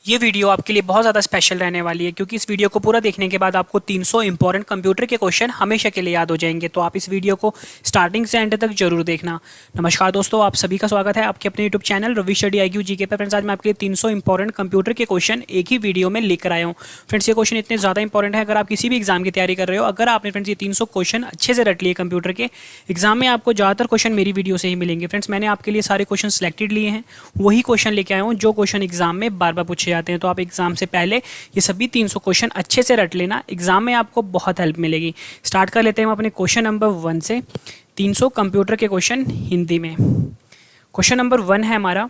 ये वीडियो आपके लिए बहुत ज़्यादा स्पेशल रहने वाली है क्योंकि इस वीडियो को पूरा देखने के बाद आपको 300 इंपॉर्टेंट कंप्यूटर के क्वेश्चन हमेशा के लिए याद हो जाएंगे। तो आप इस वीडियो को स्टार्टिंग से एंड तक जरूर देखना। नमस्कार दोस्तों, आप सभी का स्वागत है आपके अपने YouTube channel Ravi study IQ GK पे। फ्रेंड्स, आज मैं आपके लिए 300 इंपॉर्टेंट कंप्यूटर के क्वेश्चन एक ही वीडियो में लेकर आया हूँ। फ्रेंड्स, ये क्वेश्चन इतने ज़्यादा इंपॉर्टेंट है, अगर आप किसी भी एग्जाम की तैयारी कर रहे हो, अगर आपने फ्रेंड्स ये 300 क्वेश्चन अच्छे से रट लिए कंप्यूटर के एग्जाम में, आपको ज़्यादातर क्वेश्चन मेरी वीडियो से ही मिलेंगे। फ्रेंड्स, मैंने आपके लिए सारे क्वेश्चन सिलेक्टेड लिए हैं, वही क्वेश्चन लेके आया हूँ जो क्वेश्चन एग्जाम में बार बार पूछे जाते हैं। तो आप एग्जाम से पहले ये सभी 300 क्वेश्चन अच्छे से रट लेना, एग्जाम में आपको बहुत हेल्प मिलेगी। स्टार्ट कर लेते हैं हम अपने क्वेश्चन नंबर 1 से। 300 कंप्यूटर के क्वेश्चन हिंदी में। क्वेश्चन नंबर 1 है हमारा,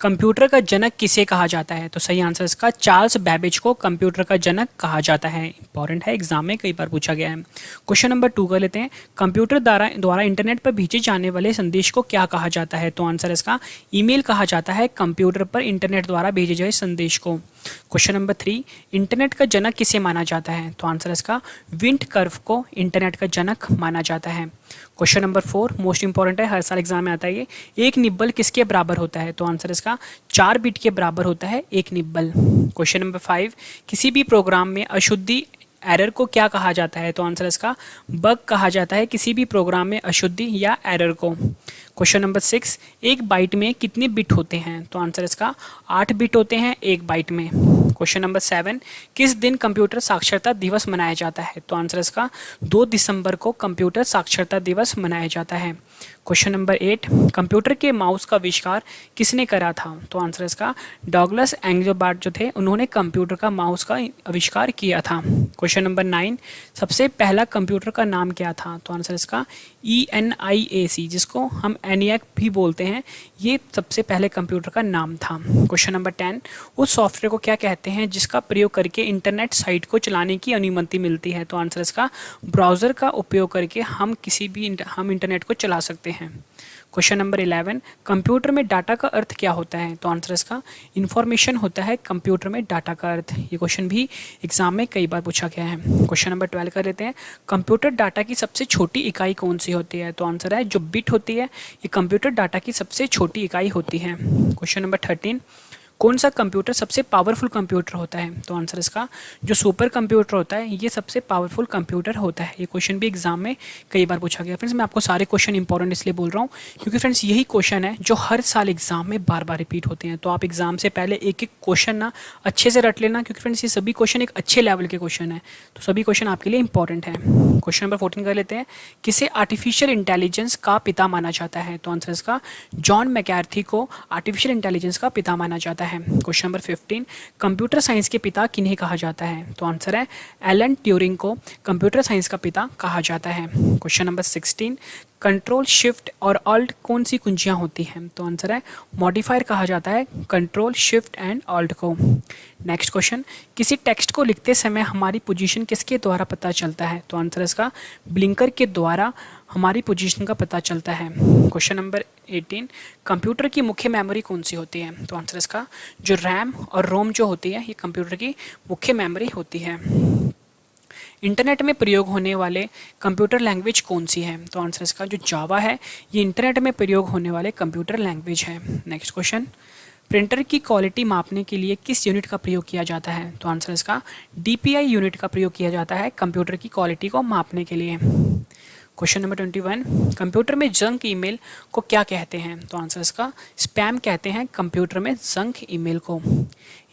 कंप्यूटर का जनक किसे कहा जाता है? तो सही आंसर इसका चार्ल्स बेबेज को कंप्यूटर का जनक कहा जाता है। इंपॉर्टेंट है, एग्जाम में कई बार पूछा गया है। क्वेश्चन नंबर 2 कर लेते हैं, कंप्यूटर द्वारा इंटरनेट पर भेजे जाने वाले संदेश को क्या कहा जाता है? तो आंसर इसका ईमेल कहा जाता है कंप्यूटर पर इंटरनेट द्वारा भेजे गए संदेश को। क्वेश्चन नंबर 3, इंटरनेट का जनक किसे माना जाता है? तो आंसर इसका विंट कर्व को इंटरनेट का जनक माना जाता है। क्वेश्चन नंबर 4 मोस्ट इंपॉर्टेंट है, हर साल एग्जाम में आता है ये। एक निब्बल किसके बराबर होता है? तो आंसर इसका 4 बिट के बराबर होता है एक निब्बल। क्वेश्चन नंबर 5, किसी भी प्रोग्राम में अशुद्धि एरर को क्या कहा जाता है? तो आंसर इसका बग कहा जाता है किसी भी प्रोग्राम में अशुद्धि या एरर को। क्वेश्चन नंबर 6, एक बाइट में कितने बिट होते हैं? तो आंसर इसका 8 बिट होते हैं एक बाइट में। क्वेश्चन नंबर 7, किस दिन कंप्यूटर साक्षरता दिवस मनाया जाता है? तो आंसर इसका 2 दिसंबर को कंप्यूटर साक्षरता दिवस मनाया जाता है। क्वेश्चन नंबर 8, कंप्यूटर के माउस का आविष्कार किसने करा था? तो आंसर इसका डॉगलस एंग्जोबार्ट जो थे, उन्होंने कंप्यूटर का माउस का आविष्कार किया था। क्वेश्चन नंबर 9, सबसे पहला कंप्यूटर का नाम क्या था? तो आंसर इसका ENIAC, जिसको हम ENIAC भी बोलते हैं, ये सबसे पहले कंप्यूटर का नाम था। क्वेश्चन नंबर 10, उस सॉफ्टवेयर को क्या कहते हैं जिसका प्रयोग करके इंटरनेट साइट को चलाने की अनुमति मिलती है? तो आंसर इसका ब्राउज़र का उपयोग करके हम इंटरनेट को चला सकते हैं। क्वेश्चन नंबर 11, कंप्यूटर में डाटा का अर्थ क्या होता है? तो आंसर इसका इंफॉर्मेशन होता है कंप्यूटर में डाटा का अर्थ। ये क्वेश्चन भी एग्जाम में कई बार पूछा गया है। क्वेश्चन नंबर 12 कर लेते हैं, कंप्यूटर डाटा की सबसे छोटी इकाई कौन सी होती है? तो आंसर है जो बिट होती है, ये कंप्यूटर डाटा की सबसे छोटी इकाई होती है। क्वेश्चन नंबर 13, कौन सा कंप्यूटर सबसे पावरफुल कंप्यूटर होता है? तो आंसर इसका जो सुपर कंप्यूटर होता है, ये सबसे पावरफुल कंप्यूटर होता है। ये क्वेश्चन भी एग्जाम में कई बार पूछा गया। फ्रेंड्स, मैं आपको सारे क्वेश्चन इंपॉर्टेंट इसलिए बोल रहा हूँ क्योंकि फ्रेंड्स यही क्वेश्चन है जो हर साल एग्जाम में बार बार रिपीट होते हैं। तो आप एग्जाम से पहले एक एक क्वेश्चन ना अच्छे से रट लेना, क्योंकि फ्रेंड्स ये सभी क्वेश्चन एक अच्छे लेवल के क्वेश्चन है, तो सभी क्वेश्चन आपके लिए इंपॉर्टेंट है। क्वेश्चन नंबर 14 कर लेते हैं, किसे आर्टिफिशियल इंटेलिजेंस का पिता माना जाता है? तो आंसर इसका जॉन मैकार्थी को आर्टिफिशियल इंटेलिजेंस का पिता माना जाता है। क्वेश्चन नंबर 15, कंप्यूटर साइंस के पिता किन्हें कहा जाता है? तो आंसर है एलन ट्यूरिंग को कंप्यूटर साइंस का पिता कहा जाता है। क्वेश्चन नंबर 16, कंट्रोल शिफ्ट और ऑल्ट कौन सी कुंजियां होती हैं? तो आंसर है मॉडिफायर कहा जाता है कंट्रोल शिफ्ट एंड ऑल्ट को। नेक्स्ट क्वेश्चन, किसी टेक्स्ट को लिखते समय हमारी पोजीशन किसके द्वारा पता चलता है? तो आंसर इसका ब्लिंकर के द्वारा हमारी पोजीशन का पता चलता है। क्वेश्चन नंबर 18, कंप्यूटर की मुख्य मेमोरी कौन सी होती है? तो आंसर इसका जो रैम और रोम जो होती है, ये कंप्यूटर की मुख्य मेमोरी होती है। इंटरनेट में प्रयोग होने वाले कंप्यूटर लैंग्वेज कौन सी है? तो आंसर इसका जो जावा है, ये इंटरनेट में प्रयोग होने वाले कंप्यूटर लैंग्वेज है। नेक्स्ट क्वेश्चन, प्रिंटर की क्वालिटी मापने के लिए किस यूनिट का प्रयोग किया जाता है? तो आंसर इसका DPI यूनिट का प्रयोग किया जाता है कंप्यूटर की क्वालिटी को मापने के लिए। क्वेश्चन नंबर 21, कंप्यूटर में जंक ईमेल को क्या कहते हैं? तो आंसर इसका स्पैम कहते हैं कंप्यूटर में जंक ईमेल को।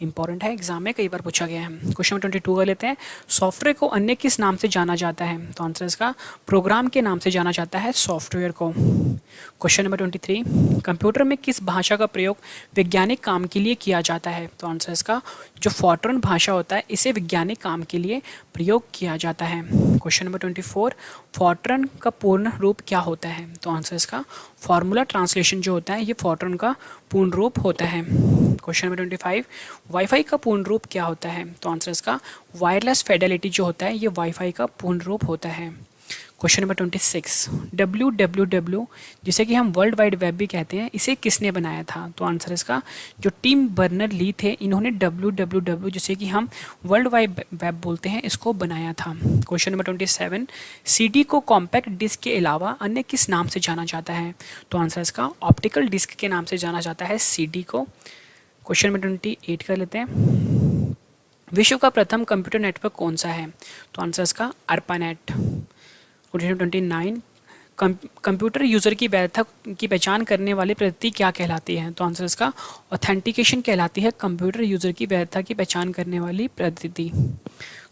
इंपॉर्टेंट है, एग्जाम में कई बार पूछा गया है। क्वेश्चन नंबर 22 कर लेते हैं, सॉफ्टवेयर को अन्य किस नाम से जाना जाता है? तो आंसर इसका प्रोग्राम के नाम से जाना जाता है सॉफ्टवेयर को। क्वेश्चन नंबर 23, कंप्यूटर में किस भाषा का प्रयोग वैज्ञानिक काम के लिए किया जाता है? तो आंसर इसका जो फॉर्ट्रन भाषा होता है, इसे वैज्ञानिक काम के लिए प्रयोग किया जाता है। क्वेश्चन नंबर 24, फॉर्ट्रन का पूर्ण रूप क्या होता है? तो आंसर इसका फार्मूला ट्रांसलेशन जो होता है, ये फॉर्ट्रन का पूर्ण रूप होता है। क्वेश्चन नंबर 25, वाईफाई का पूर्ण रूप क्या होता है? तो आंसर इसका वायरलेस फिडेलिटी जो होता है, ये वाईफाई का पूर्ण रूप होता है। क्वेश्चन नंबर 26, WWW जिसे कि हम वर्ल्ड वाइड वेब भी कहते हैं, इसे किसने बनाया था? तो आंसर इसका जो टिम बर्नर ली थे, इन्होंने WWW जिसे कि हम वर्ल्ड वाइड वेब बोलते हैं, इसको बनाया था। क्वेश्चन नंबर 27, CD को कॉम्पैक्ट डिस्क के अलावा अन्य किस नाम से जाना जाता है? तो आंसर इसका ऑप्टिकल डिस्क के नाम से जाना जाता है CD को। क्वेश्चन नंबर 28 कर लेते हैं। विश्व का प्रथम कंप्यूटर नेटवर्क कौन सा है? तो आंसर इसका ARPANET। क्वेश्चन 29, कंप्यूटर यूज़र की वैधता की पहचान करने वाली पद्धति क्या कहलाती है? तो आंसर इसका ऑथेंटिकेशन कहलाती है कंप्यूटर यूज़र की वैधता की पहचान करने वाली पद्धति।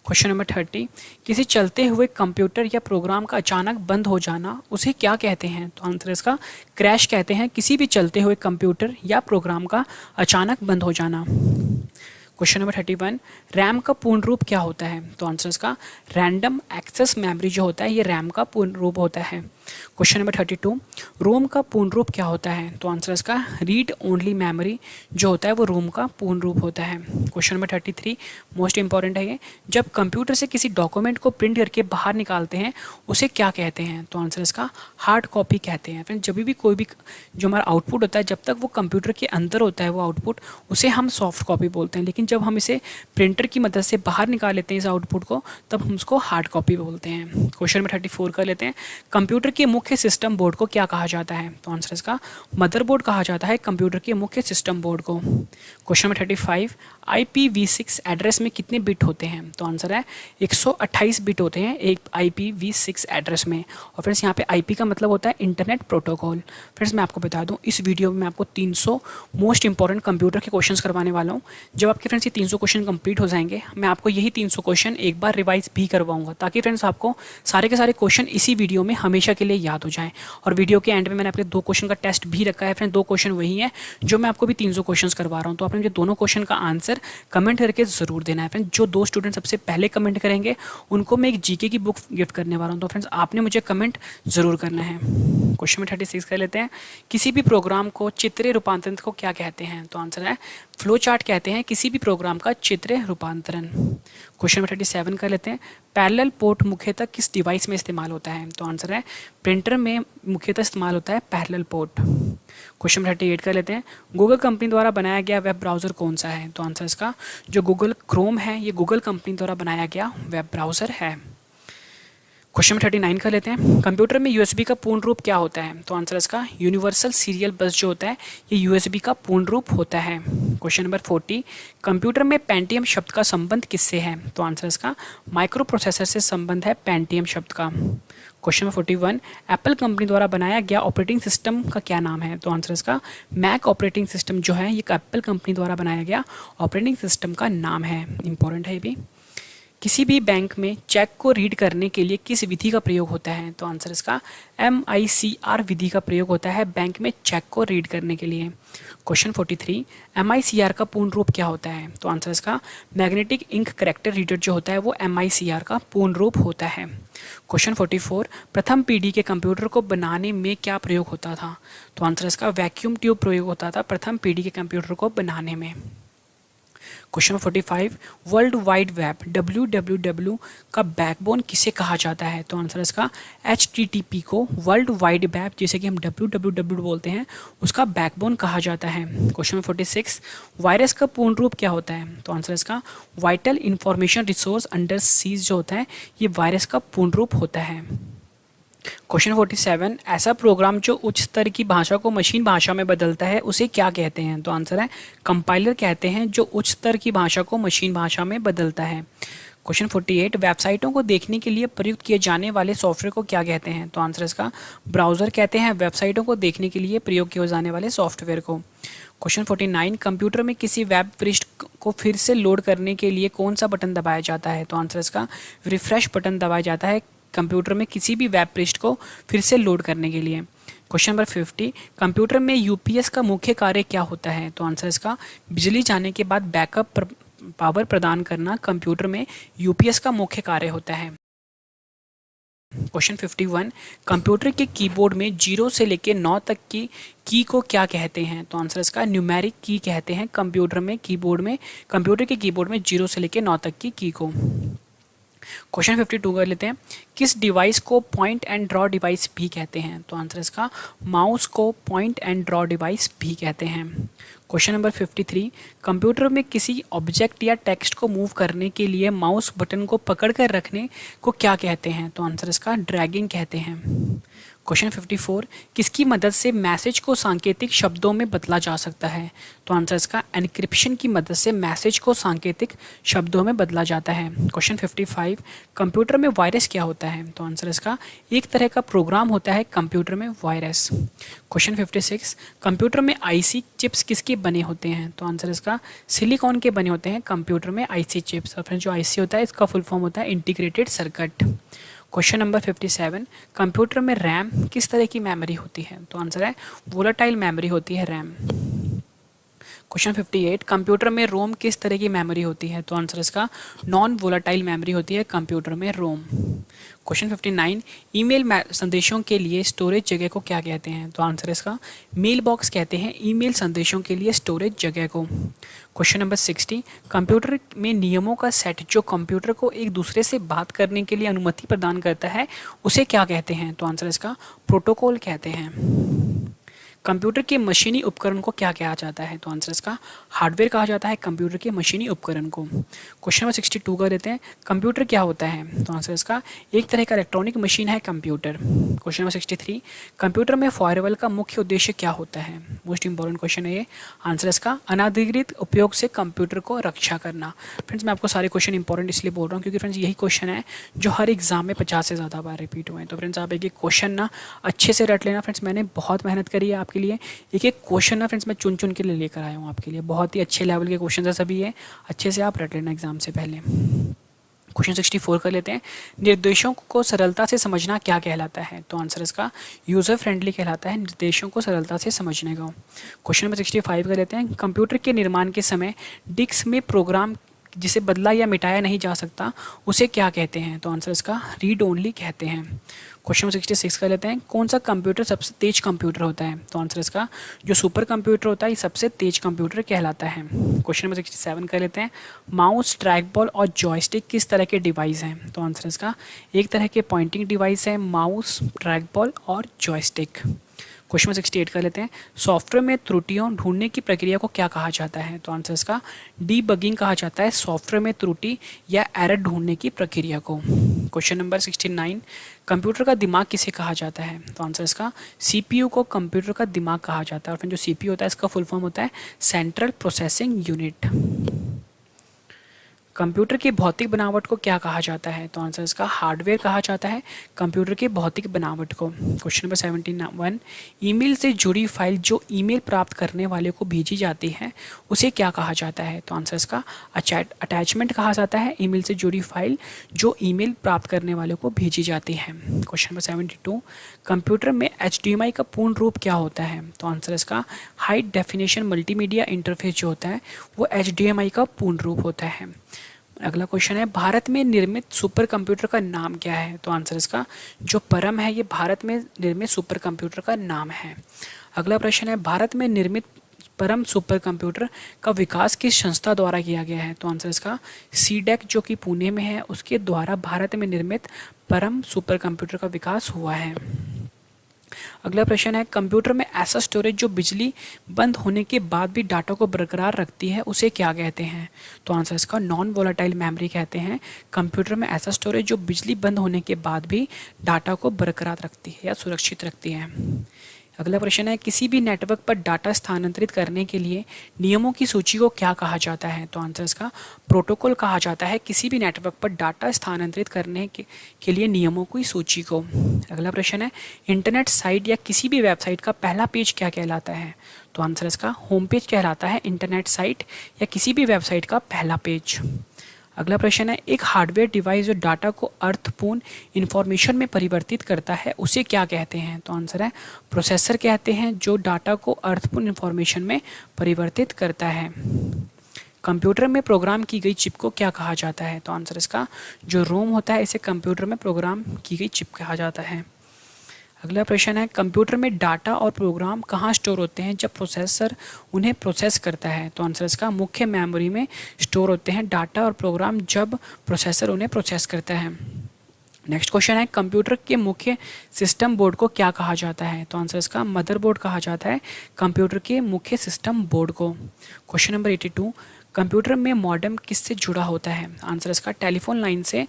क्वेश्चन नंबर 30, किसी चलते हुए कंप्यूटर या प्रोग्राम का अचानक बंद हो जाना उसे क्या कहते हैं? तो आंसर इसका क्रैश कहते हैं किसी भी चलते हुए कंप्यूटर या प्रोग्राम का अचानक बंद हो जाना। क्वेश्चन नंबर 31, रैम का पूर्ण रूप क्या होता है? तो आंसर इसका रैंडम एक्सेस मेमोरी जो होता है ये रैम का पूर्ण रूप होता है। क्वेश्चन नंबर 32, रोम का पूर्ण रूप क्या होता है? तो आंसर इसका रीड ओनली मेमोरी जो होता है वो रोम का पूर्ण रूप होता है। क्वेश्चन नंबर 33, मोस्ट इंपॉर्टेंट है ये, जब कंप्यूटर से किसी डॉक्यूमेंट को प्रिंट करके बाहर निकालते हैं उसे क्या कहते हैं? तो आंसर इसका हार्ड कॉपी कहते हैं। फ्रेंड्स, जब भी कोई भी जो हमारा आउटपुट होता है जब तक वो कंप्यूटर के अंदर होता है वो आउटपुट, उसे हम सॉफ्ट कॉपी बोलते हैं, लेकिन जब हम इसे प्रिंटर की मदद से बाहर निकाल लेते हैं इस आउटपुट को तब हम उसको हार्ड कॉपी बोलते हैं। क्वेश्चन नंबर 34 कर लेते हैं, कंप्यूटर के मुख्य सिस्टम बोर्ड को क्या कहा जाता है? तो आंसर इसका मदरबोर्ड कहा जाता है कंप्यूटर के मुख्य सिस्टम बोर्ड को। क्वेश्चन नंबर 35, IPv6 एड्रेस में कितने बिट होते हैं? तो आंसर है 128 बिट होते हैं एक IPv6 एड्रेस में। और फ्रेंड्स यहाँ पे IP का मतलब होता है इंटरनेट प्रोटोकॉल। फ्रेंड्स मैं आपको बता दूं इस वीडियो में मैं आपको 300 मोस्ट इंपॉर्टेंट कंप्यूटर के क्वेश्चंस करवाने वाला हूँ। जब आपके फ्रेंड्स ये 300 क्वेश्चन कंप्लीट हो जाएंगे मैं आपको यही 300 क्वेश्चन एक बार रिवाइज भी करवाऊंगा ताकि फ्रेंड्स आपको सारे के सारे क्वेश्चन इसी वीडियो में हमेशा के लिए याद हो जाएं। और वीडियो के एंड में मैंने आपके 2 क्वेश्चन का टेस्ट भी रखा है। फ्रेंड्स 2 क्वेश्चन वही है जो मैं आपको भी 300 क्वेश्चन करवा रहा हूँ, तो आपने मुझे दोनों क्वेश्चन का आंसर कमेंट करके जरूर देना है। फ्रेंड्स जो 2 स्टूडेंट सबसे पहले कमेंट करेंगे उनको मैं एक जीके की बुक गिफ्ट करने वाला हूँ, तो फ्रेंड्स आपने मुझे कमेंट जरूर करना है। क्वेश्चन नंबर 36 कर लेते हैं, किसी भी प्रोग्राम को चित्रीय रूपांतरण को क्या कहते हैं? तो आंसर है फ्लो चार्ट कहते हैं किसी भी प्रोग्राम का चित्रीय रूपांतरण। क्वेश्चन नंबर 37 कर लेते हैं, पैरेलल पोर्ट मुख्यतः किस डिवाइस में इस्तेमाल होता है? तो आंसर है प्रिंटर में मुख्यतः इस्तेमाल होता है पैरेलल पोर्ट। क्वेश्चन नंबर 38 कर लेते हैं, गूगल कंपनी द्वारा बनाया गया वेब ब्राउज़र कौन सा है? तो आंसर इसका जो गूगल क्रोम है ये गूगल कंपनी द्वारा बनाया गया वेब ब्राउज़र है। क्वेश्चन नंबर 39 कर लेते हैं, कंप्यूटर में USB का पूर्ण रूप क्या होता है? तो आंसर इसका यूनिवर्सल सीरियल बस जो होता है ये USB का पूर्ण रूप होता है। क्वेश्चन नंबर 40, कंप्यूटर में पेंटियम शब्द का संबंध किससे है? तो आंसर इसका माइक्रो प्रोसेसर से संबंध है पेंटियम शब्द का। क्वेश्चन नंबर 41, एप्पल कंपनी द्वारा बनाया गया ऑपरेटिंग सिस्टम का क्या नाम है? तो आंसर इसका मैक ऑपरेटिंग सिस्टम जो है ये एप्पल कंपनी द्वारा बनाया गया ऑपरेटिंग सिस्टम का नाम है। इंपॉर्टेंट है ये भी। किसी भी बैंक में चेक को रीड करने के लिए किस विधि का प्रयोग होता है? तो आंसर इसका MICR विधि का प्रयोग होता है बैंक में चेक को रीड करने के लिए। क्वेश्चन 43, MICR का पूर्ण रूप क्या होता है? तो आंसर इसका मैग्नेटिक इंक करेक्टर रीडर जो होता है वो MICR का पूर्ण रूप होता है। क्वेश्चन 44, प्रथम पीढ़ी के कंप्यूटर को बनाने में क्या प्रयोग होता था? तो आंसर इसका वैक्यूम ट्यूब प्रयोग होता था प्रथम पीढ़ी के कंप्यूटर को बनाने में। Question 45, world wide web WWW का बैकबोन किसे कहा जाता है? तो आंसर इसका HTTP को वर्ल्ड वाइड वेब जैसे कि हम WWW बोलते हैं उसका बैकबोन कहा जाता है। क्वेश्चन 46, वायरस का पूर्ण रूप क्या होता है? तो आंसर इसका vital information resource under seize जो होता है ये वायरस का पूर्ण रूप होता है। क्वेश्चन 47, ऐसा प्रोग्राम जो उच्च स्तर की भाषा को मशीन भाषा में बदलता है उसे क्या कहते हैं? तो आंसर है कंपाइलर कहते हैं जो उच्च स्तर की भाषा को मशीन भाषा में बदलता है। क्वेश्चन 48, वेबसाइटों को देखने के लिए प्रयुक्त किए जाने वाले सॉफ्टवेयर को क्या कहते हैं? तो आंसर इसका ब्राउज़र कहते हैं वेबसाइटों को देखने के लिए प्रयोग किए जाने वाले सॉफ्टवेयर को। क्वेश्चन 49, कंप्यूटर में किसी वेब पृष्ठ को फिर से लोड करने के लिए कौन सा बटन दबाया जाता है? तो आंसर इसका रिफ्रेश बटन दबाया जाता है कंप्यूटर में किसी भी वेब पृष्ठ को फिर से लोड करने के लिए। क्वेश्चन नंबर 50, कंप्यूटर में UPS का मुख्य कार्य क्या होता है? तो आंसर इसका बिजली जाने के बाद बैकअप पावर प्रदान करना कंप्यूटर में UPS का मुख्य कार्य होता है। क्वेश्चन 51, कंप्यूटर के कीबोर्ड में 0 से लेकर 9 तक की की को क्या कहते हैं? तो आंसर इसका न्यूमेरिक की कहते हैं कंप्यूटर के कीबोर्ड में 0 से लेकर 9 तक की को। क्वेश्चन 52 कर लेते हैं, किस डिवाइस को पॉइंट एंड ड्रॉ डिवाइस भी कहते हैं? तो आंसर इसका माउस को पॉइंट एंड ड्रॉ डिवाइस भी कहते हैं। क्वेश्चन नंबर 53, कंप्यूटर में किसी ऑब्जेक्ट या टेक्स्ट को मूव करने के लिए माउस बटन को पकड़कर रखने को क्या कहते हैं? तो आंसर इसका ड्रैगिंग कहते हैं। क्वेश्चन 54, किसकी मदद से मैसेज को सांकेतिक शब्दों में बदला जा सकता है? तो आंसर इसका एनक्रिप्शन की मदद से मैसेज को सांकेतिक शब्दों में बदला जाता है। क्वेश्चन 55, कंप्यूटर में वायरस क्या होता है? तो आंसर इसका एक तरह का प्रोग्राम होता है कंप्यूटर में वायरस। क्वेश्चन 56, कंप्यूटर में आईसी चिप्स किसके बने होते हैं? तो आंसर इसका सिलिकॉन के बने होते हैं कंप्यूटर में आईसी चिप्स। और फ्रेंड्स जो आईसी होता है इसका फुल फॉर्म होता है integrated circuit. Question number 57, computer में रैम किस तरह की मेमोरी होती है? तो आंसर है वोलेटाइल मेमोरी होती है रैम। क्वेश्चन 58, कंप्यूटर में रोम किस तरह की मेमोरी होती है? तो आंसर इसका नॉन वोलेटाइल मेमोरी होती है कंप्यूटर में रोम। क्वेश्चन 59, ईमेल संदेशों के लिए स्टोरेज जगह को क्या कहते हैं? तो आंसर इसका मेल बॉक्स कहते हैं ईमेल संदेशों के लिए स्टोरेज जगह को। क्वेश्चन नंबर 60, कंप्यूटर में नियमों का सेट जो कंप्यूटर को एक दूसरे से बात करने के लिए अनुमति प्रदान करता है उसे क्या कहते हैं? तो आंसर इसका प्रोटोकॉल कहते हैं। कंप्यूटर के मशीनी उपकरण को क्या कहा जाता है? तो आंसर इसका हार्डवेयर कहा जाता है कंप्यूटर के मशीनी उपकरण को। क्वेश्चन नंबर 62 का देते हैं, कंप्यूटर क्या होता है? तो आंसर इसका एक तरह का इलेक्ट्रॉनिक मशीन है कंप्यूटर। क्वेश्चन नंबर 63, कंप्यूटर में फायरवॉल का मुख्य उद्देश्य क्या होता है? मोस्ट इंपॉर्टेंट क्वेश्चन है ये। आंसर इसका अनाधिकृत उपयोग से कंप्यूटर को रक्षा करना। फ्रेंड्स मैं आपको सारे क्वेश्चन इंपॉर्टेंट इसलिए बोल रहा हूँ क्योंकि फ्रेंड्स यही क्वेश्चन है जो हर एग्जाम में 50 से ज़्यादा बार रिपीट हुए हैं। तो फ्रेंड्स आप एक एक क्वेश्चन ना अच्छे से रट लेना। फ्रेंड्स मैंने बहुत मेहनत करी है आपके लिए, एक एक क्वेश्चन ना फ्रेंड्स मैं चुन चुन के लिए लेकर आया हूँ आपके लिए। बहुत ही अच्छे लेवल के क्वेश्चन है सभी ये, अच्छे से आप रट लेना एग्जाम से पहले। क्वेश्चन 64 कर लेते हैं, निर्देशों को सरलता से समझना क्या कहलाता है? तो आंसर इसका यूज़र फ्रेंडली कहलाता है निर्देशों को सरलता से समझने का। क्वेश्चन नंबर 65 कर लेते हैं, कंप्यूटर के निर्माण के समय डिस्क में प्रोग्राम जिसे बदला या मिटाया नहीं जा सकता उसे क्या कहते हैं? तो आंसर इसका रीड ओनली कहते हैं। क्वेश्चन नंबर 66 कर लेते हैं, कौन सा कंप्यूटर सबसे तेज कंप्यूटर होता है? तो आंसर इसका जो सुपर कंप्यूटर होता है ये सबसे तेज कंप्यूटर कहलाता है। क्वेश्चन नंबर 67 कर लेते हैं, माउस, ट्रैक बॉल और जॉयस्टिक किस तरह के डिवाइस हैं? तो आंसर इसका एक तरह के पॉइंटिंग डिवाइस है माउस, ट्रैक बॉल और जॉयस्टिक। क्वेश्चन नंबर 68 कर लेते हैं, सॉफ्टवेयर में त्रुटियों ढूंढने की प्रक्रिया को क्या कहा जाता है? तो आंसर इसका डीबगिंग कहा जाता है सॉफ्टवेयर में त्रुटि या एरर ढूंढने की प्रक्रिया को। क्वेश्चन नंबर 69, कंप्यूटर का दिमाग किसे कहा जाता है? तो आंसर इसका सीपीयू को कंप्यूटर का दिमाग कहा जाता है। और फिर जो सीपीयू होता है इसका फुल फॉर्म होता है सेंट्रल प्रोसेसिंग यूनिट। कंप्यूटर की भौतिक बनावट को क्या कहा जाता है? तो आंसर इसका हार्डवेयर कहा जाता है कंप्यूटर की भौतिक बनावट को। क्वेश्चन नंबर 71, ईमेल से जुड़ी फाइल जो ईमेल प्राप्त करने वाले को भेजी जाती है उसे क्या कहा जाता है? तो आंसर इसका अटैचमेंट कहा जाता है ईमेल से जुड़ी फाइल जो ईमेल प्राप्त करने वाले को भेजी जाती है। क्वेश्चन नंबर 72, कंप्यूटर में HDMI का पूर्ण रूप क्या होता है? तो आंसर इसका हाई डेफिनेशन मल्टीमीडिया इंटरफेस जो होता है वो HDMI का पूर्ण रूप होता है। अगला क्वेश्चन है, भारत में निर्मित सुपर कंप्यूटर का नाम क्या है? तो आंसर इसका जो परम है ये भारत में निर्मित सुपर कंप्यूटर का नाम है। अगला प्रश्न है, भारत में निर्मित परम सुपर कंप्यूटर का विकास किस संस्था द्वारा किया गया है? तो आंसर इसका सीडेक जो कि पुणे में है उसके द्वारा भारत में निर्मित परम सुपर कंप्यूटर का विकास हुआ है। अगला प्रश्न है, कंप्यूटर में ऐसा स्टोरेज जो बिजली बंद होने के बाद भी डाटा को बरकरार रखती है उसे क्या कहते हैं? तो आंसर इसका नॉन वोलेटाइल मेमोरी कहते हैं कंप्यूटर में ऐसा स्टोरेज जो बिजली बंद होने के बाद भी डाटा को बरकरार रखती है या सुरक्षित रखती है। अगला प्रश्न है, किसी भी नेटवर्क पर डाटा स्थानांतरित करने के लिए नियमों की सूची को क्या कहा जाता है? तो आंसर इसका प्रोटोकॉल कहा जाता है किसी भी नेटवर्क पर डाटा स्थानांतरित करने के लिए नियमों की सूची को। अगला प्रश्न है, इंटरनेट साइट या किसी भी वेबसाइट का पहला पेज क्या कहलाता है? तो आंसर इसका होम पेज कहलाता है इंटरनेट साइट या किसी भी वेबसाइट का पहला पेज। अगला प्रश्न है, एक हार्डवेयर डिवाइस जो डाटा को अर्थपूर्ण इंफॉर्मेशन में परिवर्तित करता है उसे क्या कहते हैं? तो आंसर है प्रोसेसर कहते हैं जो डाटा को अर्थपूर्ण इंफॉर्मेशन में परिवर्तित करता है। कंप्यूटर में प्रोग्राम की गई चिप को क्या कहा जाता है? तो आंसर इसका जो रोम होता है इसे कंप्यूटर में प्रोग्राम की गई चिप कहा जाता है। अगला प्रश्न है, कंप्यूटर में डाटा और प्रोग्राम कहाँ स्टोर होते हैं जब प्रोसेसर उन्हें प्रोसेस करता है? तो आंसर इसका मुख्य मेमोरी में स्टोर होते हैं डाटा और प्रोग्राम जब प्रोसेसर उन्हें प्रोसेस करता है। नेक्स्ट क्वेश्चन है, कंप्यूटर के मुख्य सिस्टम बोर्ड को क्या कहा जाता है? तो आंसर इसका मदरबोर्ड कहा जाता है कंप्यूटर के मुख्य सिस्टम बोर्ड को। क्वेश्चन नंबर 82, कंप्यूटर में मॉडेम किससे जुड़ा होता है? आंसर इसका टेलीफोन लाइन से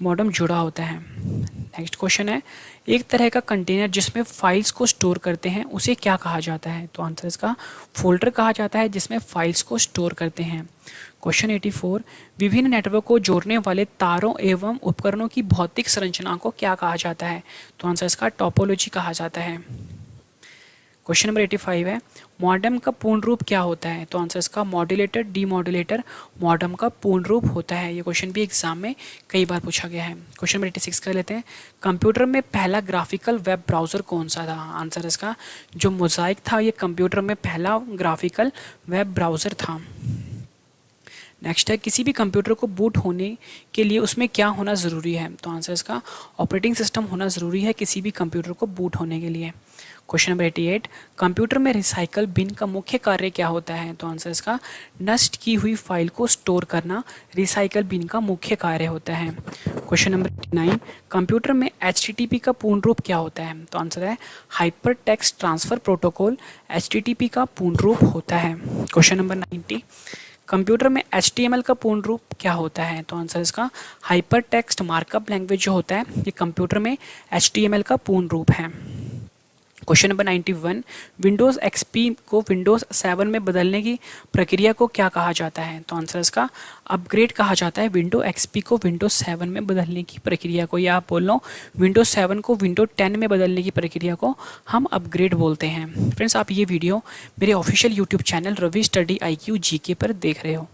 मॉडेम जुड़ा होता है। नेक्स्ट क्वेश्चन है, एक तरह का कंटेनर जिसमें फाइल्स को स्टोर करते हैं उसे क्या कहा जाता है? तो आंसर इसका फोल्डर कहा जाता है जिसमें फाइल्स को स्टोर करते हैं। क्वेश्चन 84, विभिन्न नेटवर्क को जोड़ने वाले तारों एवं उपकरणों की भौतिक संरचना को क्या कहा जाता है? तो आंसर इसका टोपोलॉजी कहा जाता है। क्वेश्चन नंबर 85 है, मॉडेम का पूर्ण रूप क्या होता है? तो आंसर इसका मॉड्यूलेटर डीमॉड्यूलेटर मॉडेम का पूर्ण रूप होता है। ये क्वेश्चन भी एग्जाम में कई बार पूछा गया है। क्वेश्चन नंबर 86 कर लेते हैं, कंप्यूटर में पहला ग्राफिकल वेब ब्राउज़र कौन सा था? आंसर इसका जो मोज़ाइक था, ये कंप्यूटर में पहला ग्राफिकल वेब ब्राउज़र था। नेक्स्ट है, किसी भी कंप्यूटर को बूट होने के लिए उसमें क्या होना ज़रूरी है? तो आंसर इसका ऑपरेटिंग सिस्टम होना ज़रूरी है किसी भी कंप्यूटर को बूट होने के लिए। क्वेश्चन नंबर 88, कंप्यूटर में रिसाइकल बिन का मुख्य कार्य क्या होता है? तो आंसर इसका नष्ट की हुई फाइल को स्टोर करना रिसाइकल बिन का मुख्य कार्य होता है। क्वेश्चन नंबर 89, कंप्यूटर में HTTP का पूर्ण रूप क्या होता है? तो आंसर है hyper text transfer protocol HTTP का पूर्ण रूप होता है। क्वेश्चन नंबर 90, कंप्यूटर में HTML का पूर्ण रूप क्या होता है? तो आंसर इसका हाइपर टेक्स्ट मार्कअप लैंग्वेज जो होता है ये कंप्यूटर में HTML का पूर्ण रूप है। क्वेश्चन नंबर 91, विंडोज़ XP को विंडोज़ 7 में बदलने की प्रक्रिया को क्या कहा जाता है? तो आंसर इसका अपग्रेड कहा जाता है विंडो XP को विंडोज़ 7 में बदलने की प्रक्रिया को, या आप बोल लो विंडोज़ 7 को विंडोज़ 10 में बदलने की प्रक्रिया को हम अपग्रेड बोलते हैं। फ्रेंड्स, आप ये वीडियो मेरे official YouTube channel Ravi study IQ GK पर देख रहे हो।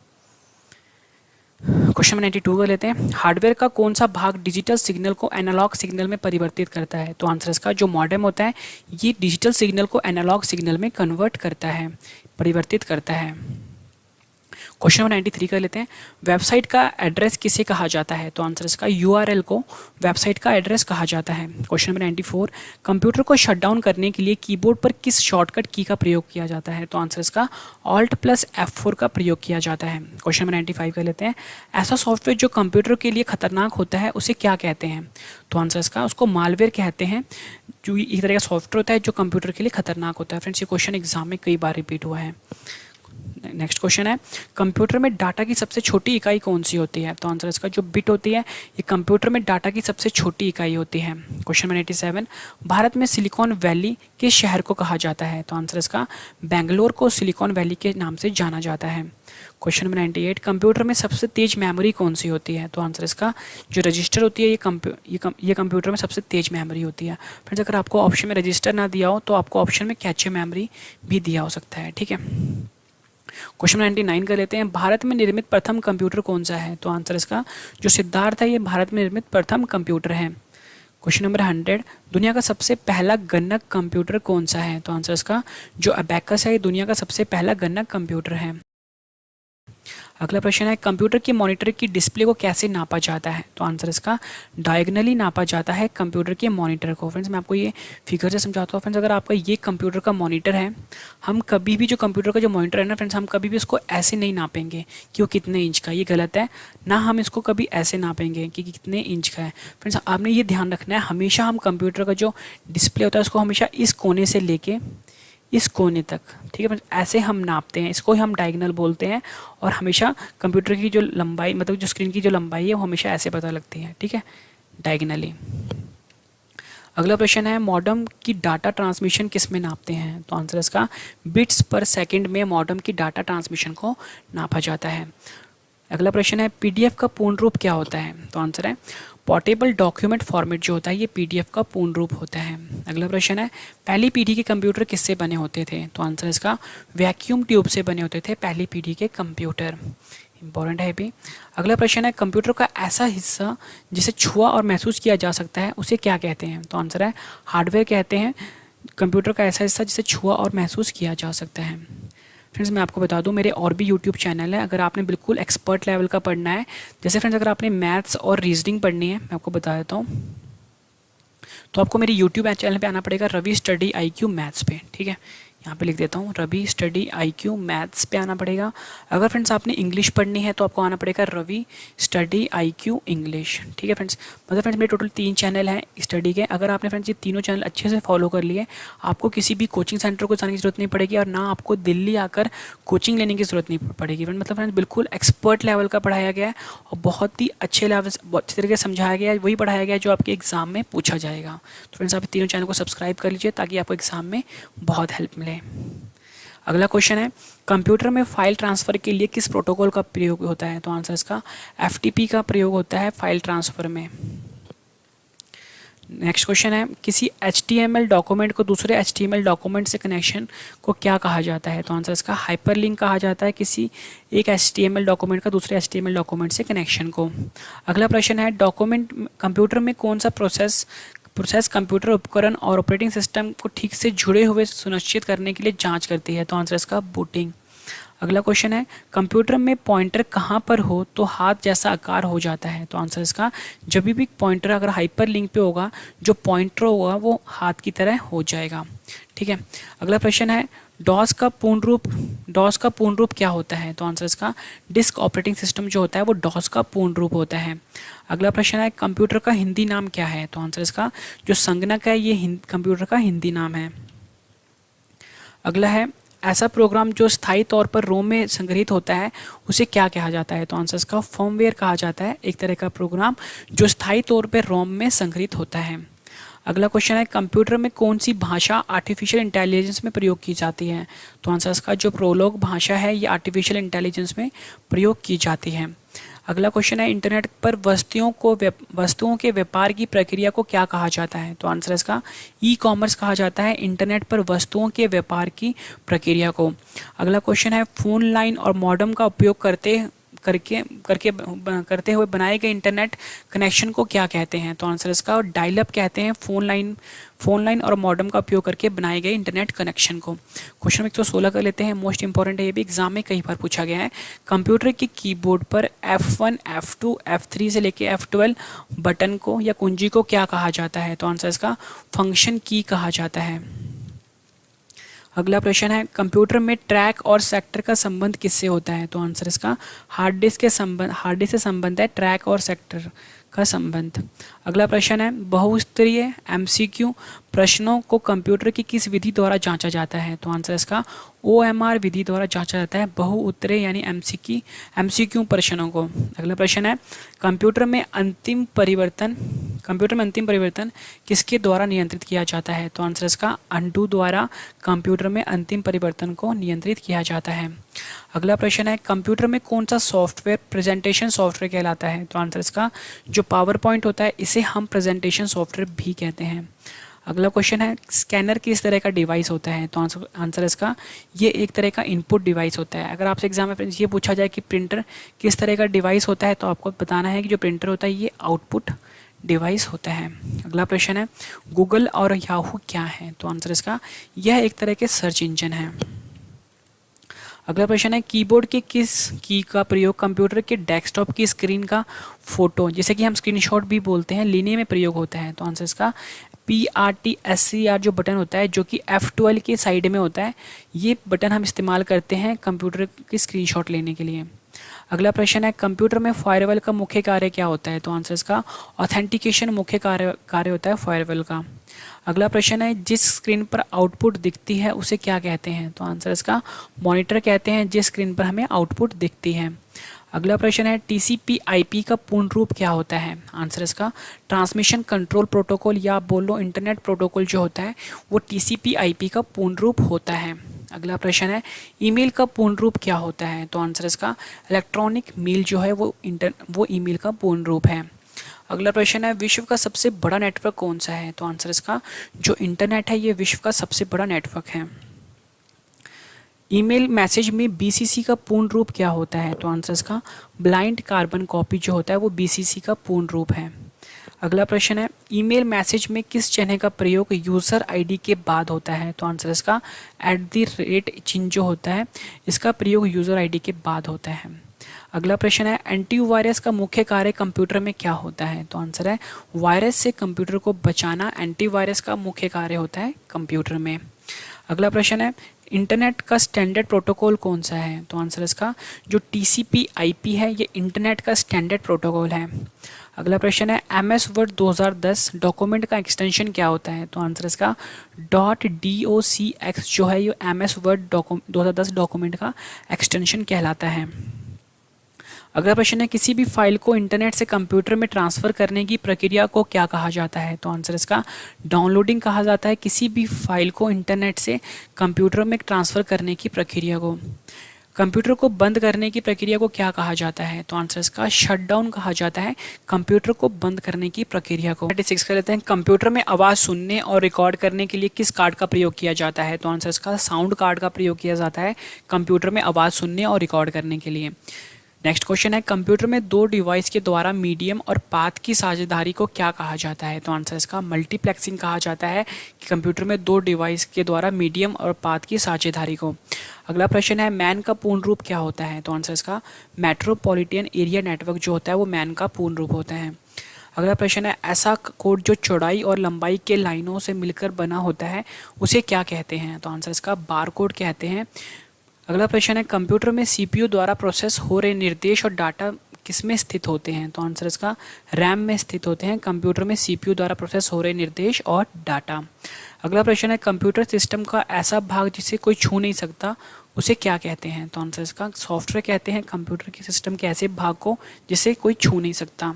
क्वेश्चन 92 कर लेते हैं, हार्डवेयर का कौन सा भाग डिजिटल सिग्नल को एनालॉग सिग्नल में परिवर्तित करता है? तो आंसर इसका जो मॉडेम होता है ये डिजिटल सिग्नल को एनालॉग सिग्नल में कन्वर्ट करता है, परिवर्तित करता है। क्वेश्चन नंबर 93 कर लेते हैं, वेबसाइट का एड्रेस किसे कहा जाता है? तो आंसर इसका URL को वेबसाइट का एड्रेस कहा जाता है। क्वेश्चन नंबर 94, कंप्यूटर को शट डाउन करने के लिए कीबोर्ड पर किस शॉर्टकट की का प्रयोग किया जाता है? तो आंसर इसका Alt+F4 का प्रयोग किया जाता है। क्वेश्चन नंबर 95 कर लेते हैं, ऐसा सॉफ्टवेयर जो कंप्यूटर के लिए खतरनाक होता है उसे क्या कहते हैं? तो आंसर इसका उसको मालवेयर कहते हैं, जो एक तरह का सॉफ्टवेयर होता है जो कंप्यूटर के लिए खतरनाक होता है। फ्रेंड्स, ये क्वेश्चन एग्जाम में कई बार रिपीट हुआ है। नेक्स्ट क्वेश्चन है, कंप्यूटर में डाटा की सबसे छोटी इकाई कौन सी होती है? तो आंसर इसका जो बिट होती है ये कंप्यूटर में डाटा की सबसे छोटी इकाई होती है। क्वेश्चन नंबर 87, भारत में सिलिकॉन वैली किस शहर को कहा जाता है? तो आंसर इसका बेंगलोर को सिलिकॉन वैली के नाम से जाना जाता है। क्वेश्चन नंबर 98, कंप्यूटर में सबसे तेज मेमोरी कौन सी होती है? तो आंसर इसका जो रजिस्टर होती है ये कंप्यूटर में सबसे तेज मेमोरी होती है। फिर अगर आपको ऑप्शन में रजिस्टर ना दिया हो तो आपको ऑप्शन में कैचे मेमोरी भी दिया हो सकता है। ठीक है, क्वेश्चन 99 कर लेते हैं, भारत में निर्मित प्रथम कंप्यूटर कौन सा है? तो आंसर इसका जो सिद्धार्थ है ये भारत में निर्मित प्रथम कंप्यूटर है। क्वेश्चन नंबर 100, दुनिया का सबसे पहला गणक कंप्यूटर कौन सा है? तो आंसर इसका जो अबैकस है ये दुनिया का सबसे पहला गणक कंप्यूटर है। अगला प्रश्न है, कंप्यूटर की मॉनिटर की डिस्प्ले को कैसे नापा जाता है? तो आंसर इसका डायगनली नापा जाता है कंप्यूटर के मॉनिटर को। फ्रेंड्स, मैं आपको ये फिगर से समझाता हूँ। फ्रेंड्स, अगर आपका ये कंप्यूटर का मॉनिटर है, हम कभी भी जो कंप्यूटर का जो मॉनिटर है ना फ्रेंड्स, हम कभी भी इसको ऐसे नहीं नापेंगे कि वो कितने इंच का, ये गलत है ना। हम इसको कभी ऐसे नापेंगे कि कितने इंच का है। फ्रेंड्स, आपने ये ध्यान रखना है, हमेशा हम कंप्यूटर का जो डिस्प्ले होता है उसको हमेशा इस कोने से लेके इस कोने तक, ठीक है, ऐसे हम नापते हैं, इसको ही हम डायगोनल बोलते हैं। और हमेशा कंप्यूटर की जो लंबाई, मतलब जो स्क्रीन की जो लंबाई है वो हमेशा ऐसे पता लगती है, ठीक है, डायगोनली। अगला प्रश्न है, मॉडेम की डाटा ट्रांसमिशन किस में नापते हैं? तो आंसर इसका बिट्स पर सेकंड में मॉडेम की डाटा ट्रांसमिशन को नापा जाता है। अगला प्रश्न है, PDF का पूर्ण रूप क्या होता है? तो आंसर है पोर्टेबल डॉक्यूमेंट फॉर्मेट जो होता है ये PDF का पूर्ण रूप होता है। अगला प्रश्न है, पहली पीढ़ी के कंप्यूटर किससे बने होते थे? तो आंसर इसका वैक्यूम ट्यूब से बने होते थे पहली पीढ़ी के कंप्यूटर। इंपॉर्टेंट है भी। अगला प्रश्न है, कंप्यूटर का ऐसा हिस्सा जिसे छुआ और महसूस किया जा सकता है उसे क्या कहते हैं? तो आंसर है हार्डवेयर कहते हैं कंप्यूटर का ऐसा हिस्सा जिसे छुआ और महसूस किया जा सकता है। फ्रेंड्स, मैं आपको बता दूं मेरे और भी यूट्यूब चैनल है, अगर आपने बिल्कुल एक्सपर्ट लेवल का पढ़ना है, जैसे फ्रेंड्स अगर आपने मैथ्स और रीजनिंग पढ़नी है, मैं आपको बता देता हूँ, तो आपको मेरे यूट्यूब चैनल पे आना पड़ेगा रवि स्टडी IQ मैथ्स पे। ठीक है, यहाँ पे लिख देता हूँ रवि स्टडी IQ मैथ्स पे आना पड़ेगा। अगर फ्रेंड्स आपने इंग्लिश पढ़नी है तो आपको आना पड़ेगा रवि स्टडी IQ इंग्लिश। ठीक है फ्रेंड्स, मतलब फ्रेंड्स मेरे टोटल 3 चैनल हैं स्टडी के। अगर आपने फ्रेंड्स ये तीनों चैनल अच्छे से फॉलो कर लिए, आपको किसी भी कोचिंग सेंटर को जाने की जरूरत नहीं पड़ेगी और ना आपको दिल्ली आकर कोचिंग लेने की जरूरत नहीं पड़ेगी। मतलब फ्रेंड्स बिल्कुल एक्सपर्ट लेवल का पढ़ाया गया है और बहुत ही अच्छे लेवल से, बहुत अच्छी तरीके से समझाया गया है। वही पढ़ाया गया है जो आपके एग्जाम में पूछा जाएगा। तो फ्रेंड्स आप तीनों चैनल को सब्सक्राइब कर लीजिए ताकि आपको एग्जाम में बहुत हेल्प मिले। अगला क्वेश्चन है कंप्यूटर में फाइल ट्रांसफ़र के लिए किस प्रोटोकॉल का प्रयोग होता है? तो आंसर इसका FTP का प्रयोग होता है फाइल ट्रांसफ़र में। नेक्स्ट क्वेश्चन है किसी HTML डॉक्यूमेंट को दूसरे HTML डॉक्यूमेंट से कनेक्शन को क्या कहा जाता है? तो आंसर इसका हाइपरलिंक कहा जाता है किसी एक HTML डॉक्यूमेंट का दूसरे HTML डॉक्यूमेंट से कनेक्शन को। अगला प्रश्न है डॉक्यूमेंट कंप्यूटर में कौन सा प्रोसेस कंप्यूटर उपकरण और ऑपरेटिंग सिस्टम को ठीक से जुड़े हुए सुनिश्चित करने के लिए जांच करती है? तो आंसर इसका बूटिंग। अगला क्वेश्चन है कंप्यूटर में पॉइंटर कहाँ पर हो तो हाथ जैसा आकार हो जाता है? तो आंसर इसका जब भी पॉइंटर अगर हाइपर लिंक पे होगा, जो पॉइंटर होगा वो हाथ की तरह हो जाएगा। ठीक है, अगला प्रश्न है डॉस का पूर्ण रूप क्या होता है? तो आंसर इसका डिस्क ऑपरेटिंग सिस्टम जो होता है वो डॉस का पूर्ण रूप होता है। अगला प्रश्न है कंप्यूटर का हिंदी नाम क्या है? तो आंसर इसका जो संगणक है ये कंप्यूटर का हिंदी नाम है। अगला है ऐसा प्रोग्राम जो स्थायी तौर पर रोम में संग्रहित होता है उसे क्या कहा जाता है? तो आंसर इसका फर्मवेयर कहा जाता है, एक तरह का प्रोग्राम जो स्थायी तौर पर रोम में संग्रहित होता है। अगला क्वेश्चन है कंप्यूटर में कौन सी भाषा आर्टिफिशियल इंटेलिजेंस में प्रयोग की जाती है? तो आंसर इसका जो प्रोलॉग भाषा है ये आर्टिफिशियल इंटेलिजेंस में प्रयोग की जाती है। अगला क्वेश्चन है इंटरनेट पर वस्तुओं के व्यापार की प्रक्रिया को क्या कहा जाता है? तो आंसर इसका ई-कॉमर्स कहा जाता है इंटरनेट पर वस्तुओं के व्यापार की प्रक्रिया को। अगला क्वेश्चन है फोन लाइन और मॉडेम का उपयोग करते हुए बनाए गए इंटरनेट कनेक्शन को क्या कहते हैं? तो आंसर इसका डायल अप कहते हैं फोन लाइन और मॉडेम का उपयोग करके बनाए गए इंटरनेट कनेक्शन को। क्वेश्चन नंबर 116 कर लेते हैं, मोस्ट इंपॉर्टेंट है, ये भी एग्जाम में कई बार पूछा गया है। कंप्यूटर के कीबोर्ड पर F1, F2, F3 से लेके F12 बटन को या कुंजी को क्या कहा जाता है? तो आंसर इसका फंक्शन की कहा जाता है। अगला प्रश्न है कंप्यूटर में ट्रैक और सेक्टर का संबंध किससे होता है? तो आंसर इसका हार्ड डिस्क से संबंध है ट्रैक और सेक्टर का संबंध। अगला प्रश्न है बहुस्तरीय MCQ प्रश्नों को कंप्यूटर की किस विधि द्वारा जांचा जाता है? तो आंसर इसका OMR विधि द्वारा जांचा जाता है बहुउत्तरीय यानी MCQ प्रश्नों को। अगला प्रश्न है कंप्यूटर में अंतिम परिवर्तन किसके द्वारा नियंत्रित किया जाता है? तो आंसर इसका अंडू द्वारा कंप्यूटर में अंतिम परिवर्तन को नियंत्रित किया जाता है। अगला प्रश्न है कंप्यूटर में कौन सा सॉफ्टवेयर प्रेजेंटेशन सॉफ्टवेयर कहलाता है? तो आंसर इसका जो पावर पॉइंट होता है इसे हम प्रेजेंटेशन सॉफ्टवेयर भी कहते हैं। अगला क्वेश्चन है स्कैनर किस तरह का डिवाइस होता है? तो आंसर इसका ये एक तरह का इनपुट डिवाइस होता है। अगर आपसे एग्जाम में ये पूछा जाए कि प्रिंटर किस तरह का डिवाइस होता है तो आपको बताना है कि जो प्रिंटर होता है ये आउटपुट डिवाइस होता है। अगला प्रश्न है गूगल और याहू क्या है? तो आंसर इसका यह एक तरह के सर्च इंजन है। अगला प्रश्न है कीबोर्ड के किस की का प्रयोग कंप्यूटर के डेस्कटॉप की स्क्रीन का फोटो, जैसे कि हम स्क्रीनशॉट भी बोलते हैं, लेने में प्रयोग होता है? तो आंसर इसका PRTSCR जो बटन होता है जो कि F12 के साइड में होता है, ये बटन हम इस्तेमाल करते हैं कंप्यूटर की स्क्रीनशॉट लेने के लिए। अगला प्रश्न है कंप्यूटर में फायरवॉल का मुख्य कार्य क्या होता है? तो आंसर इसका ऑथेंटिकेशन मुख्य कार्य होता है फायरवॉल का। अगला प्रश्न है जिस स्क्रीन पर आउटपुट दिखती है उसे क्या कहते हैं? तो आंसर इसका मॉनिटर कहते हैं जिस स्क्रीन पर हमें आउटपुट दिखती है। अगला प्रश्न है TCP/IP का पूर्ण रूप क्या होता है? आंसर इसका ट्रांसमिशन कंट्रोल प्रोटोकॉल या बोल लो इंटरनेट प्रोटोकॉल जो होता है वो TCP/IP का पूर्ण रूप होता है। अगला प्रश्न है ईमेल का पूर्ण रूप क्या होता है? तो आंसर इसका इलेक्ट्रॉनिक मेल जो है वो ईमेल का पूर्ण रूप है। अगला प्रश्न है विश्व का सबसे बड़ा नेटवर्क कौन सा है? तो आंसर इसका जो इंटरनेट है ये विश्व का सबसे बड़ा नेटवर्क है। ईमेल मैसेज में BCC का पूर्ण रूप क्या होता है? तो आंसर इसका ब्लाइंड कार्बन कॉपी जो होता है वो BCC का पूर्ण रूप है। अगला प्रश्न है ईमेल मैसेज में किस चिन्ह का प्रयोग यूज़र ID के बाद होता है? तो आंसर इसका @ चिन्ह जो होता है इसका प्रयोग यूज़र ID के बाद होता है। अगला प्रश्न है एंटीवायरस का मुख्य कार्य कंप्यूटर में क्या होता है? तो आंसर है वायरस से कंप्यूटर को बचाना एंटीवायरस का मुख्य कार्य होता है कंप्यूटर में। अगला प्रश्न है इंटरनेट का स्टैंडर्ड प्रोटोकॉल कौन सा है? तो आंसर इसका जो TCP/IP है ये इंटरनेट का स्टैंडर्ड प्रोटोकॉल है। अगला प्रश्न है MS वर्ड 2010 डॉक्यूमेंट का एक्सटेंशन क्या होता है? तो आंसर इसका .docx जो है ये MS वर्ड 2010 डॉक्यूमेंट का एक्सटेंशन कहलाता है। अगला प्रश्न है किसी भी फाइल को इंटरनेट से कंप्यूटर में ट्रांसफ़र करने की प्रक्रिया को क्या कहा जाता है? तो आंसर इसका डाउनलोडिंग कहा जाता है किसी भी फाइल को इंटरनेट से कंप्यूटर में ट्रांसफ़र करने की प्रक्रिया को। कंप्यूटर को बंद करने की प्रक्रिया को क्या कहा जाता है? तो आंसर इसका शटडाउन कहा जाता है कंप्यूटर को बंद करने की प्रक्रिया को। 36 कर लेते हैं, कंप्यूटर में आवाज़ सुनने और रिकॉर्ड करने के लिए किस कार्ड का प्रयोग किया जाता है? तो आंसर इसका साउंड कार्ड का प्रयोग किया जाता है कंप्यूटर में आवाज़ सुनने और रिकॉर्ड करने के लिए। नेक्स्ट क्वेश्चन है कंप्यूटर में दो डिवाइस के द्वारा मीडियम और पाथ की साझेदारी को क्या कहा जाता है? तो आंसर इसका मल्टीप्लेक्सिंग कहा जाता है कि कंप्यूटर में दो डिवाइस के द्वारा मीडियम और पाथ की साझेदारी को। अगला प्रश्न है मैन का पूर्ण रूप क्या होता है? तो आंसर इसका मेट्रोपॉलिटन एरिया नेटवर्क जो होता है वो मैन का पूर्ण रूप होता है। अगला प्रश्न है ऐसा कोड जो चौड़ाई और लंबाई के लाइनों से मिलकर बना होता है उसे क्या कहते हैं? तो आंसर इसका बार कोड कहते हैं। अगला प्रश्न है कंप्यूटर में CPU द्वारा प्रोसेस हो रहे निर्देश और डाटा किसमें स्थित होते हैं? तो आंसर इसका रैम में स्थित होते हैं कंप्यूटर में CPU द्वारा प्रोसेस हो रहे निर्देश और डाटा। अगला प्रश्न है कंप्यूटर सिस्टम का ऐसा भाग जिसे कोई छू नहीं सकता उसे क्या कहते हैं? तो आंसर इसका सॉफ्टवेयर कहते हैं कंप्यूटर के सिस्टम के ऐसे भाग को जिसे कोई छू नहीं सकता।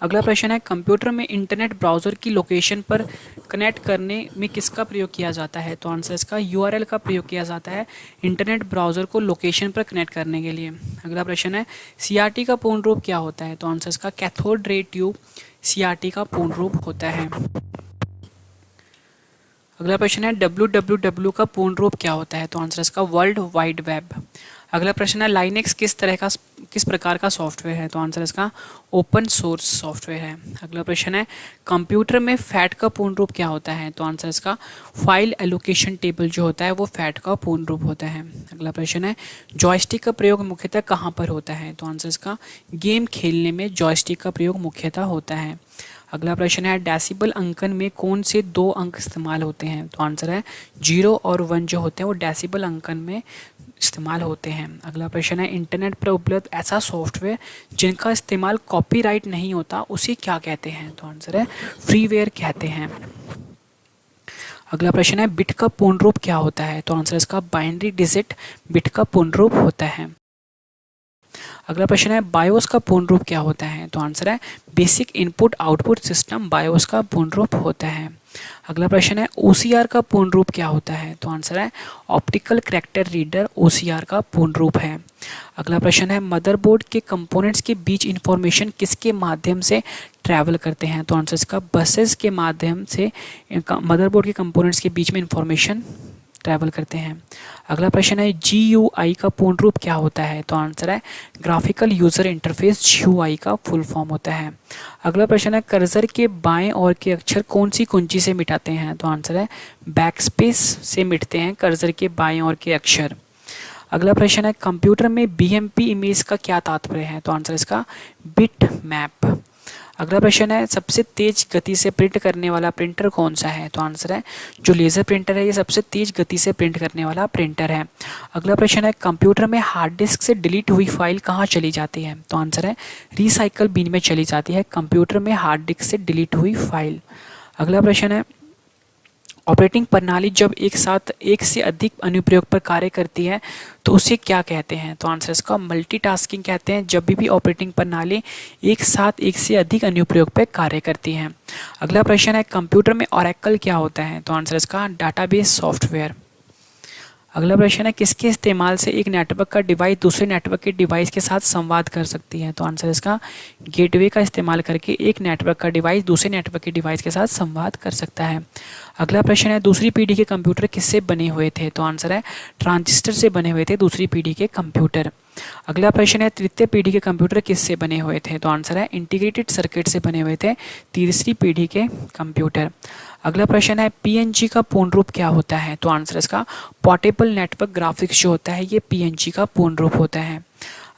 अगला प्रश्न है कंप्यूटर में इंटरनेट ब्राउज़र की लोकेशन पर कनेक्ट करने में किसका प्रयोग किया जाता है? तो आंसर इसका URL का प्रयोग किया जाता है इंटरनेट ब्राउज़र को लोकेशन पर कनेक्ट करने के लिए। अगला प्रश्न है CRT का पूर्ण रूप क्या होता है? तो आंसर इसका कैथोड रे ट्यूब CRT का पूर्ण रूप होता है। अगला प्रश्न है WWW का पूर्ण रूप क्या होता है? तो आंसर इसका वर्ल्ड वाइड वेब। अगला प्रश्न है लाइनेक्स किस प्रकार का सॉफ्टवेयर है? तो आंसर इसका ओपन सोर्स सॉफ्टवेयर है। अगला प्रश्न है कंप्यूटर में फैट का पूर्ण रूप क्या होता है? तो आंसर इसका फाइल एलोकेशन टेबल जो होता है वो फैट का पूर्ण रूप होता है। अगला प्रश्न है जॉयस्टिक का प्रयोग मुख्यतः कहाँ पर होता है? तो आंसर इसका गेम खेलने में जॉयस्टिक का प्रयोग मुख्यतः होता है। अगला प्रश्न है डेसिबल अंकन में कौन से दो अंक इस्तेमाल होते हैं? तो आंसर है 0 और 1 जो होते हैं वो डेसिबल अंकन में इस्तेमाल होते हैं। अगला प्रश्न है इंटरनेट पर उपलब्ध ऐसा सॉफ्टवेयर जिनका इस्तेमाल कॉपीराइट नहीं होता उसे क्या कहते हैं? तो आंसर है फ्रीवेयर कहते हैं। अगला प्रश्न है बिट का पूर्ण रूप क्या होता है? तो आंसर इसका बाइनरी डिजिट बिट का पूर्ण रूप होता है। अगला प्रश्न है बायोस का पूर्ण रूप क्या होता है? तो आंसर है basic input output system BIOS का पूर्ण रूप होता है। अगला प्रश्न है OCR का पूर्ण रूप क्या होता है? तो आंसर है ऑप्टिकल कैरेक्टर रीडर OCR का पूर्ण रूप है। अगला प्रश्न है मदरबोर्ड के कंपोनेंट्स के बीच इंफॉर्मेशन किसके माध्यम से ट्रैवल करते हैं? तो आंसर इसका बसेस के माध्यम से मदरबोर्ड के कंपोनेंट्स के बीच में इंफॉर्मेशन ट्रैवल करते हैं। अगला प्रश्न है GUI का पूर्ण रूप क्या होता है? तो आंसर है ग्राफिकल यूजर इंटरफेस GUI का फुल फॉर्म होता है। अगला प्रश्न है कर्सर के बाएं ओर के अक्षर कौन सी कुंजी से मिटाते हैं? तो आंसर है बैकस्पेस से मिटते हैं कर्सर के बाएं ओर के अक्षर। अगला प्रश्न है कंप्यूटर में BMP इमेज का क्या तात्पर्य है? तो आंसर इसका बिट मैप। अगला प्रश्न है सबसे तेज गति से प्रिंट करने वाला प्रिंटर कौन सा है? तो आंसर है जो लेज़र प्रिंटर है ये सबसे तेज गति से प्रिंट करने वाला प्रिंटर है। अगला प्रश्न है कंप्यूटर में हार्ड डिस्क से डिलीट हुई फाइल कहाँ चली जाती है? तो आंसर है रिसाइकल बिन में चली जाती है कंप्यूटर में हार्ड डिस्क से डिलीट हुई फाइल। अगला प्रश्न है ऑपरेटिंग प्रणाली जब एक साथ एक से अधिक अनुप्रयोग पर कार्य करती है तो उसे क्या कहते हैं? तो आंसर इसका मल्टीटास्किंग कहते हैं जब भी ऑपरेटिंग प्रणाली एक साथ एक से अधिक अनुप्रयोग पर कार्य करती है। अगला प्रश्न है कंप्यूटर में ओरेकल क्या होता है? तो आंसर इसका डाटाबेस सॉफ्टवेयर। अगला प्रश्न है किसके इस्तेमाल से एक नेटवर्क का डिवाइस दूसरे नेटवर्क के डिवाइस के साथ संवाद कर सकती है? तो आंसर इसका गेटवे का इस्तेमाल करके एक नेटवर्क का डिवाइस दूसरे नेटवर्क के डिवाइस के साथ संवाद कर सकता है। अगला प्रश्न है दूसरी पीढ़ी के कंप्यूटर किससे बने हुए थे? तो आंसर है ट्रांजिस्टर से बने हुए थे दूसरी पीढ़ी के कंप्यूटर। अगला प्रश्न है तृतीय पीढ़ी के कंप्यूटर किससे बने हुए थे? तो आंसर है इंटीग्रेटेड सर्किट से बने हुए थे तीसरी पीढ़ी के कंप्यूटर। अगला प्रश्न है PNG का पूर्ण रूप क्या होता है? तो आंसर इसका पोर्टेबल नेटवर्क ग्राफिक्स जो होता है ये PNG का पूर्ण रूप होता है।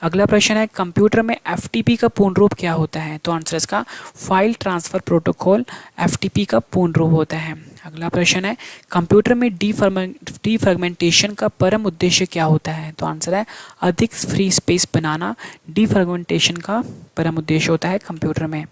अगला प्रश्न है कंप्यूटर में एफटीपी का पूर्ण रूप क्या होता है? तो आंसर इसका फाइल ट्रांसफर प्रोटोकॉल एफटीपी का पूर्ण रूप होता है। अगला प्रश्न है कंप्यूटर में डीफ्रेगमेंटेशन का परम उद्देश्य क्या होता है? तो आंसर है अधिक फ्री स्पेस बनाना डीफ्रेगमेंटेशन का परम उद्देश्य होता है कंप्यूटर में।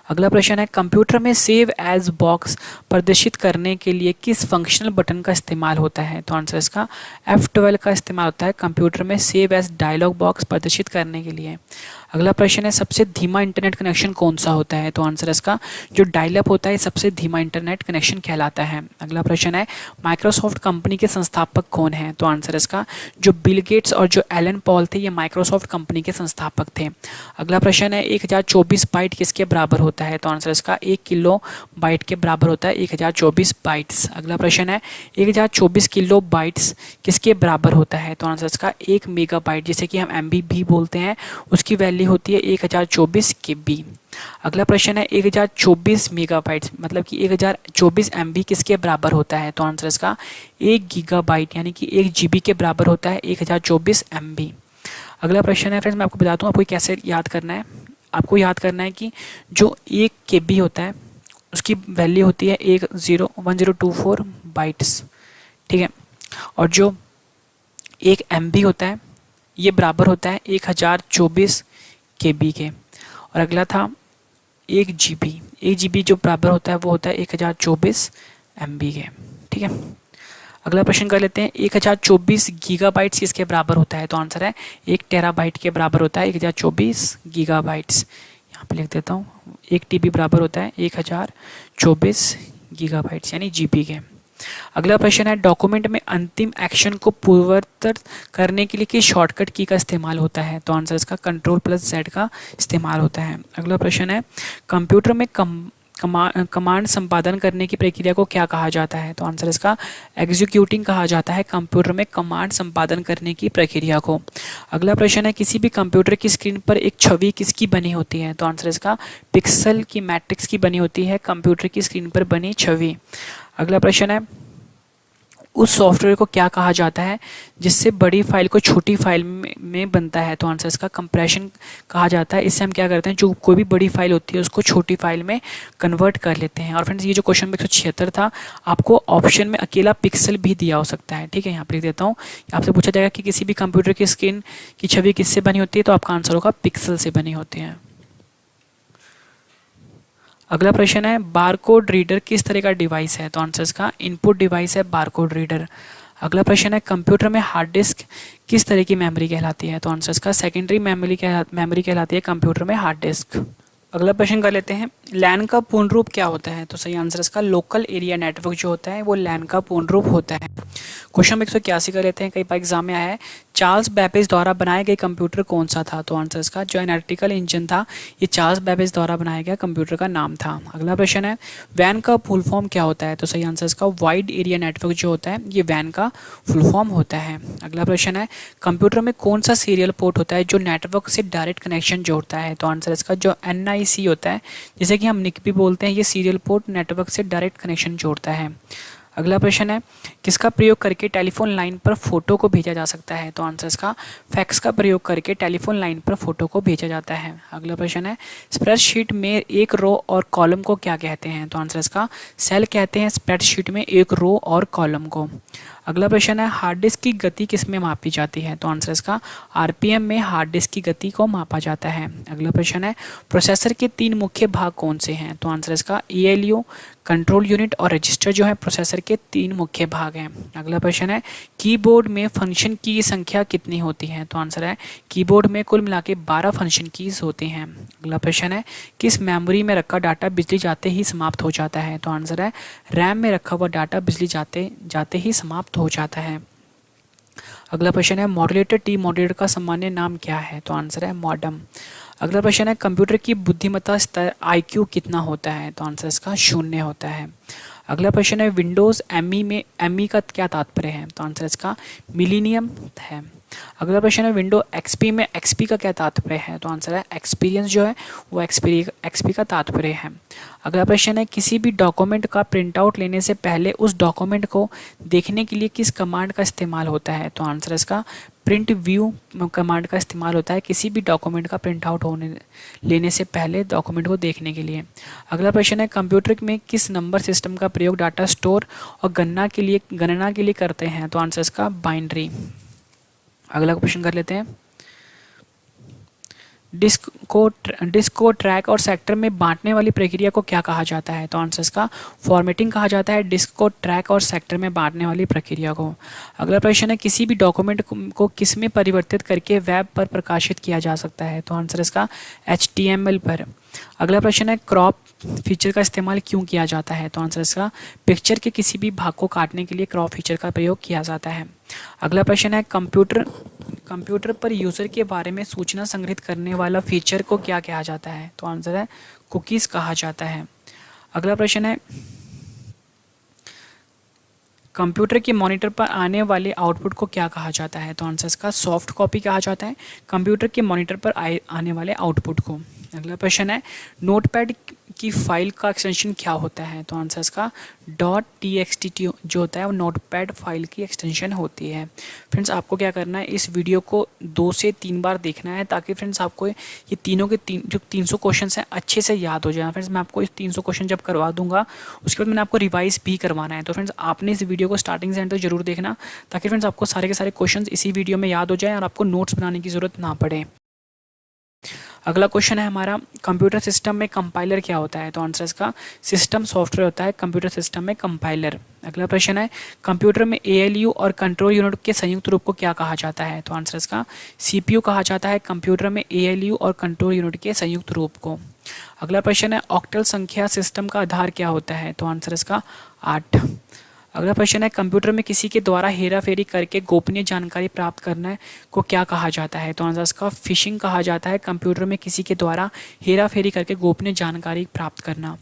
अगला प्रश्न है कंप्यूटर में सेव एज बॉक्स प्रदर्शित करने के लिए किस फंक्शनल बटन का इस्तेमाल होता है? तो आंसर इसका F12 का इस्तेमाल होता है कंप्यूटर में सेव एज डायलॉग बॉक्स प्रदर्शित करने के लिए। अगला प्रश्न है सबसे धीमा इंटरनेट कनेक्शन कौन सा होता है? तो आंसर इसका जो डायल अप होता है सबसे धीमा इंटरनेट कनेक्शन कहलाता है। अगला प्रश्न है माइक्रोसॉफ्ट कंपनी के संस्थापक कौन है? तो आंसर इसका जो बिल गेट्स और जो एलन पॉल थे ये माइक्रोसॉफ्ट कंपनी के संस्थापक थे। अगला प्रश्न है 1024 बाइट किसके बराबर होता है? तो आंसर इसका 1 किलो बाइट के बराबर होता है 1024 बाइट्स। अगला प्रश्न है 1024 किलो बाइट्स किसके बराबर होता है? तो आंसर इसका 1 मेगाबाइट जिसे कि हम MB भी बोलते हैं उसकी वैल्यू होती है 1024 KB। अगला प्रश्न है 1024 मेगाबाइट्स मतलब कि 1024 MB किसके बराबर होता है? तो आंसर इसका 1 गीगाबाइट यानी कि 1 GB के बराबर होता है 1024 MB। अगला प्रश्न है फ्रेंड्स मैं आपको बताता हूँ आपको कैसे याद करना है। आपको याद करना है कि जो 1 KB होता है उसकी वैल्यू होती है 1024 बाइट्स, ठीक है। और जो 1 MB होता है ये बराबर होता है 1024 KB के। और अगला था 1 GB जो बराबर होता है वो होता है 1024 MB के, ठीक है। अगला प्रश्न कर लेते हैं 1024 गीगाबाइट्स किसके बराबर होता है? तो आंसर है 1 टेराबाइट के बराबर होता है 1024 गीगाबाइट्स। यहाँ पे लिख देता हूँ 1 TB बराबर होता है 1024 गीगाबाइट्स यानी GB के। अगला प्रश्न है डॉक्यूमेंट में अंतिम एक्शन को पूर्ववत करने के लिए किस शॉर्टकट की का इस्तेमाल होता है? तो आंसर इसका Ctrl+Z का इस्तेमाल होता है। अगला प्रश्न है कंप्यूटर में कमांड संपादन करने की प्रक्रिया को क्या कहा जाता है? तो आंसर इसका एग्जीक्यूटिंग कहा जाता है कंप्यूटर में कमांड संपादन करने की प्रक्रिया को। अगला प्रश्न है किसी भी कंप्यूटर की स्क्रीन पर एक छवि किसकी बनी होती है? तो आंसर इसका पिक्सल की मैट्रिक्स की बनी होती है कंप्यूटर की स्क्रीन पर बनी छवि। अगला प्रश्न है उस सॉफ्टवेयर को क्या कहा जाता है जिससे बड़ी फाइल को छोटी फाइल में बनता है? तो आंसर इसका कंप्रेशन कहा जाता है। इससे हम क्या करते हैं जो कोई भी बड़ी फाइल होती है उसको छोटी फाइल में कन्वर्ट कर लेते हैं। और फ्रेंड्स ये जो क्वेश्चन 176 था आपको ऑप्शन में अकेला पिक्सल भी दिया हो सकता है, ठीक है। यहाँ पर लिख देता हूँ आपसे पूछा जाएगा कि किसी भी कंप्यूटर की स्क्रीन की छवि किससे बनी होती है? तो आपका आंसर होगा पिक्सल से बनी होती है। अगला प्रश्न है बारकोड रीडर किस तरह का डिवाइस है? तो आंसर इसका इनपुट डिवाइस है बारकोड रीडर। अगला प्रश्न है कंप्यूटर में हार्ड डिस्क किस तरह की मेमोरी कहलाती है? तो आंसर इसका सेकेंडरी मेमोरी कहलाती है कंप्यूटर में हार्ड डिस्क। अगला प्रश्न कर लेते हैं लैन का पूर्ण रूप क्या होता है? तो सही आंसर इसका लोकल एरिया नेटवर्क जो होता है वो लैन का पूर्ण रूप होता है। क्वेश्चन 181 कर लेते हैं कई बार एग्जाम में आया है चार्ल्स बैबेज द्वारा बनाया गया कंप्यूटर कौन सा था? तो आंसर इसका जो एनालिटिकल इंजन था ये चार्ल्स बैबेज द्वारा बनाया गया कंप्यूटर का नाम था। अगला प्रश्न है वैन का फुल फॉर्म क्या होता है? तो सही आंसर इसका वाइड एरिया नेटवर्क जो होता है ये वैन का फुल फॉर्म होता है। अगला प्रश्न है कंप्यूटर में कौन सा सीरियल पोर्ट होता है जो नेटवर्क से डायरेक्ट कनेक्शन जोड़ता है? तो आंसर इसका जो NIC होता है जिसे कि हम निक भी बोलते हैं ये सीरियल पोर्ट नेटवर्क से डायरेक्ट कनेक्शन जोड़ता है। अगला प्रश्न है किसका प्रयोग करके टेलीफोन लाइन पर फोटो को भेजा जा सकता है? तो आंसर इसका फैक्स का प्रयोग करके टेलीफोन लाइन पर फोटो को भेजा जाता है। अगला प्रश्न है स्प्रेडशीट में एक रो और कॉलम को क्या कहते हैं? तो आंसर इसका सेल कहते हैं स्प्रेडशीट में एक रो और कॉलम को। अगला प्रश्न है हार्ड डिस्क की गति किस में मापी जाती है? तो आंसर इसका RPM में हार्ड डिस्क की गति को मापा जाता है। अगला प्रश्न है प्रोसेसर के 3 मुख्य भाग कौन से हैं? तो आंसर इसका ALU, कंट्रोल यूनिट और रजिस्टर जो है प्रोसेसर के 3 मुख्य भाग हैं। अगला प्रश्न है कीबोर्ड में फंक्शन की संख्या कितनी होती है? तो आंसर है कीबोर्ड में कुल मिला के 12 फंक्शन कीज होती हैं। अगला प्रश्न है किस मेमोरी में रखा डाटा बिजली जाते ही समाप्त हो जाता है? तो आंसर है रैम में रखा हुआ डाटा बिजली जाते ही समाप्त हो जाता है। अगला प्रश्न है मॉड्यूलेटर टी मॉड्यूलेटर का सामान्य नाम क्या है? तो आंसर है मॉडम। अगला प्रश्न है कंप्यूटर की बुद्धिमत्ता स्तर IQ कितना होता है? तो आंसर इसका 0 होता है। अगला प्रश्न है विंडोज़ ME में ME का क्या तात्पर्य है? तो आंसर इसका मिलीनियम है। अगला प्रश्न है विंडो एक्सपी में एक्सपी का क्या तात्पर्य है? तो आंसर है एक्सपीरियंस जो है वो एक्सपी का तात्पर्य है। अगला प्रश्न है किसी भी डॉक्यूमेंट का प्रिंट आउट लेने से पहले उस डॉक्यूमेंट को देखने के लिए किस कमांड का इस्तेमाल होता है? तो आंसर इसका प्रिंट व्यू कमांड का इस्तेमाल होता है किसी भी डॉक्यूमेंट का प्रिंट आउट लेने से पहले डॉक्यूमेंट को देखने के लिए। अगला प्रश्न है कंप्यूटर में किस नंबर सिस्टम का प्रयोग डाटा स्टोर और गणना के लिए करते हैं? तो आंसर इसका बाइनरी। अगला क्वेश्चन कर लेते हैं डिस्क को ट्रैक और सेक्टर में बांटने वाली प्रक्रिया को क्या कहा जाता है? तो आंसर इसका फॉर्मेटिंग कहा जाता है डिस्क को ट्रैक और सेक्टर में बांटने वाली प्रक्रिया को। अगला प्रश्न है किसी भी डॉक्यूमेंट को किस में परिवर्तित करके वेब पर प्रकाशित किया जा सकता है? तो आंसर इसका HTML पर। अगला प्रश्न है क्रॉप फीचर का इस्तेमाल क्यों किया जाता है? तो आंसर इसका पिक्चर के किसी भी भाग को काटने के लिए क्रॉप फीचर का प्रयोग किया जाता है। अगला प्रश्न है कंप्यूटर पर यूजर के बारे में सूचना संग्रहित करने वाला फीचर को क्या कहा जाता है? तो आंसर है कुकीज कहा जाता है। अगला प्रश्न है कंप्यूटर के मॉनिटर पर आने वाले आउटपुट को क्या कहा जाता है? तो आंसर इसका सॉफ्ट कॉपी कहा जाता है कंप्यूटर के मॉनिटर पर आने वाले आउटपुट को। अगला प्रश्न है नोटपैड की फाइल का एक्सटेंशन क्या होता है? तो आंसर इसका .txt जो होता है वो नोटपैड फाइल की एक्सटेंशन होती है। फ्रेंड्स आपको क्या करना है इस वीडियो को 2 से 3 बार देखना है ताकि फ्रेंड्स आपको ये तीनों के जो 300 क्वेश्चन हैं अच्छे से याद हो जाए। फ्रेंड्स मैं आपको इस 300 क्वेश्चन जब करवा दूंगा उसके बाद मैंने आपको रिवाइज भी करवाना है। तो फ्रेंड्स आपने इस वीडियो को स्टार्टिंग से एंड तक जरूर देखना ताकि फ्रेंड्स आपको सारे के सारे क्वेश्चन इसी वीडियो में याद हो जाए और आपको नोट्स बनाने की ज़रूरत ना पड़े। अगला क्वेश्चन है हमारा कंप्यूटर सिस्टम में कंपाइलर क्या होता है? तो आंसर इसका सिस्टम सॉफ्टवेयर होता है कंप्यूटर सिस्टम में कंपाइलर। अगला प्रश्न है कंप्यूटर में ALU और कंट्रोल यूनिट के संयुक्त रूप को क्या कहा जाता है? तो आंसर इसका CPU कहा जाता है कंप्यूटर में ALU और कंट्रोल यूनिट के संयुक्त रूप को। अगला प्रश्न है ऑक्टल संख्या सिस्टम का आधार क्या होता है? तो आंसर इसका 8। अगला प्रश्न है कंप्यूटर में किसी के द्वारा हेराफेरी करके गोपनीय जानकारी प्राप्त करना को क्या कहा जाता है? तो आंसर इसका फिशिंग कहा जाता है कंप्यूटर में किसी के द्वारा हेराफेरी करके गोपनीय जानकारी प्राप्त करना।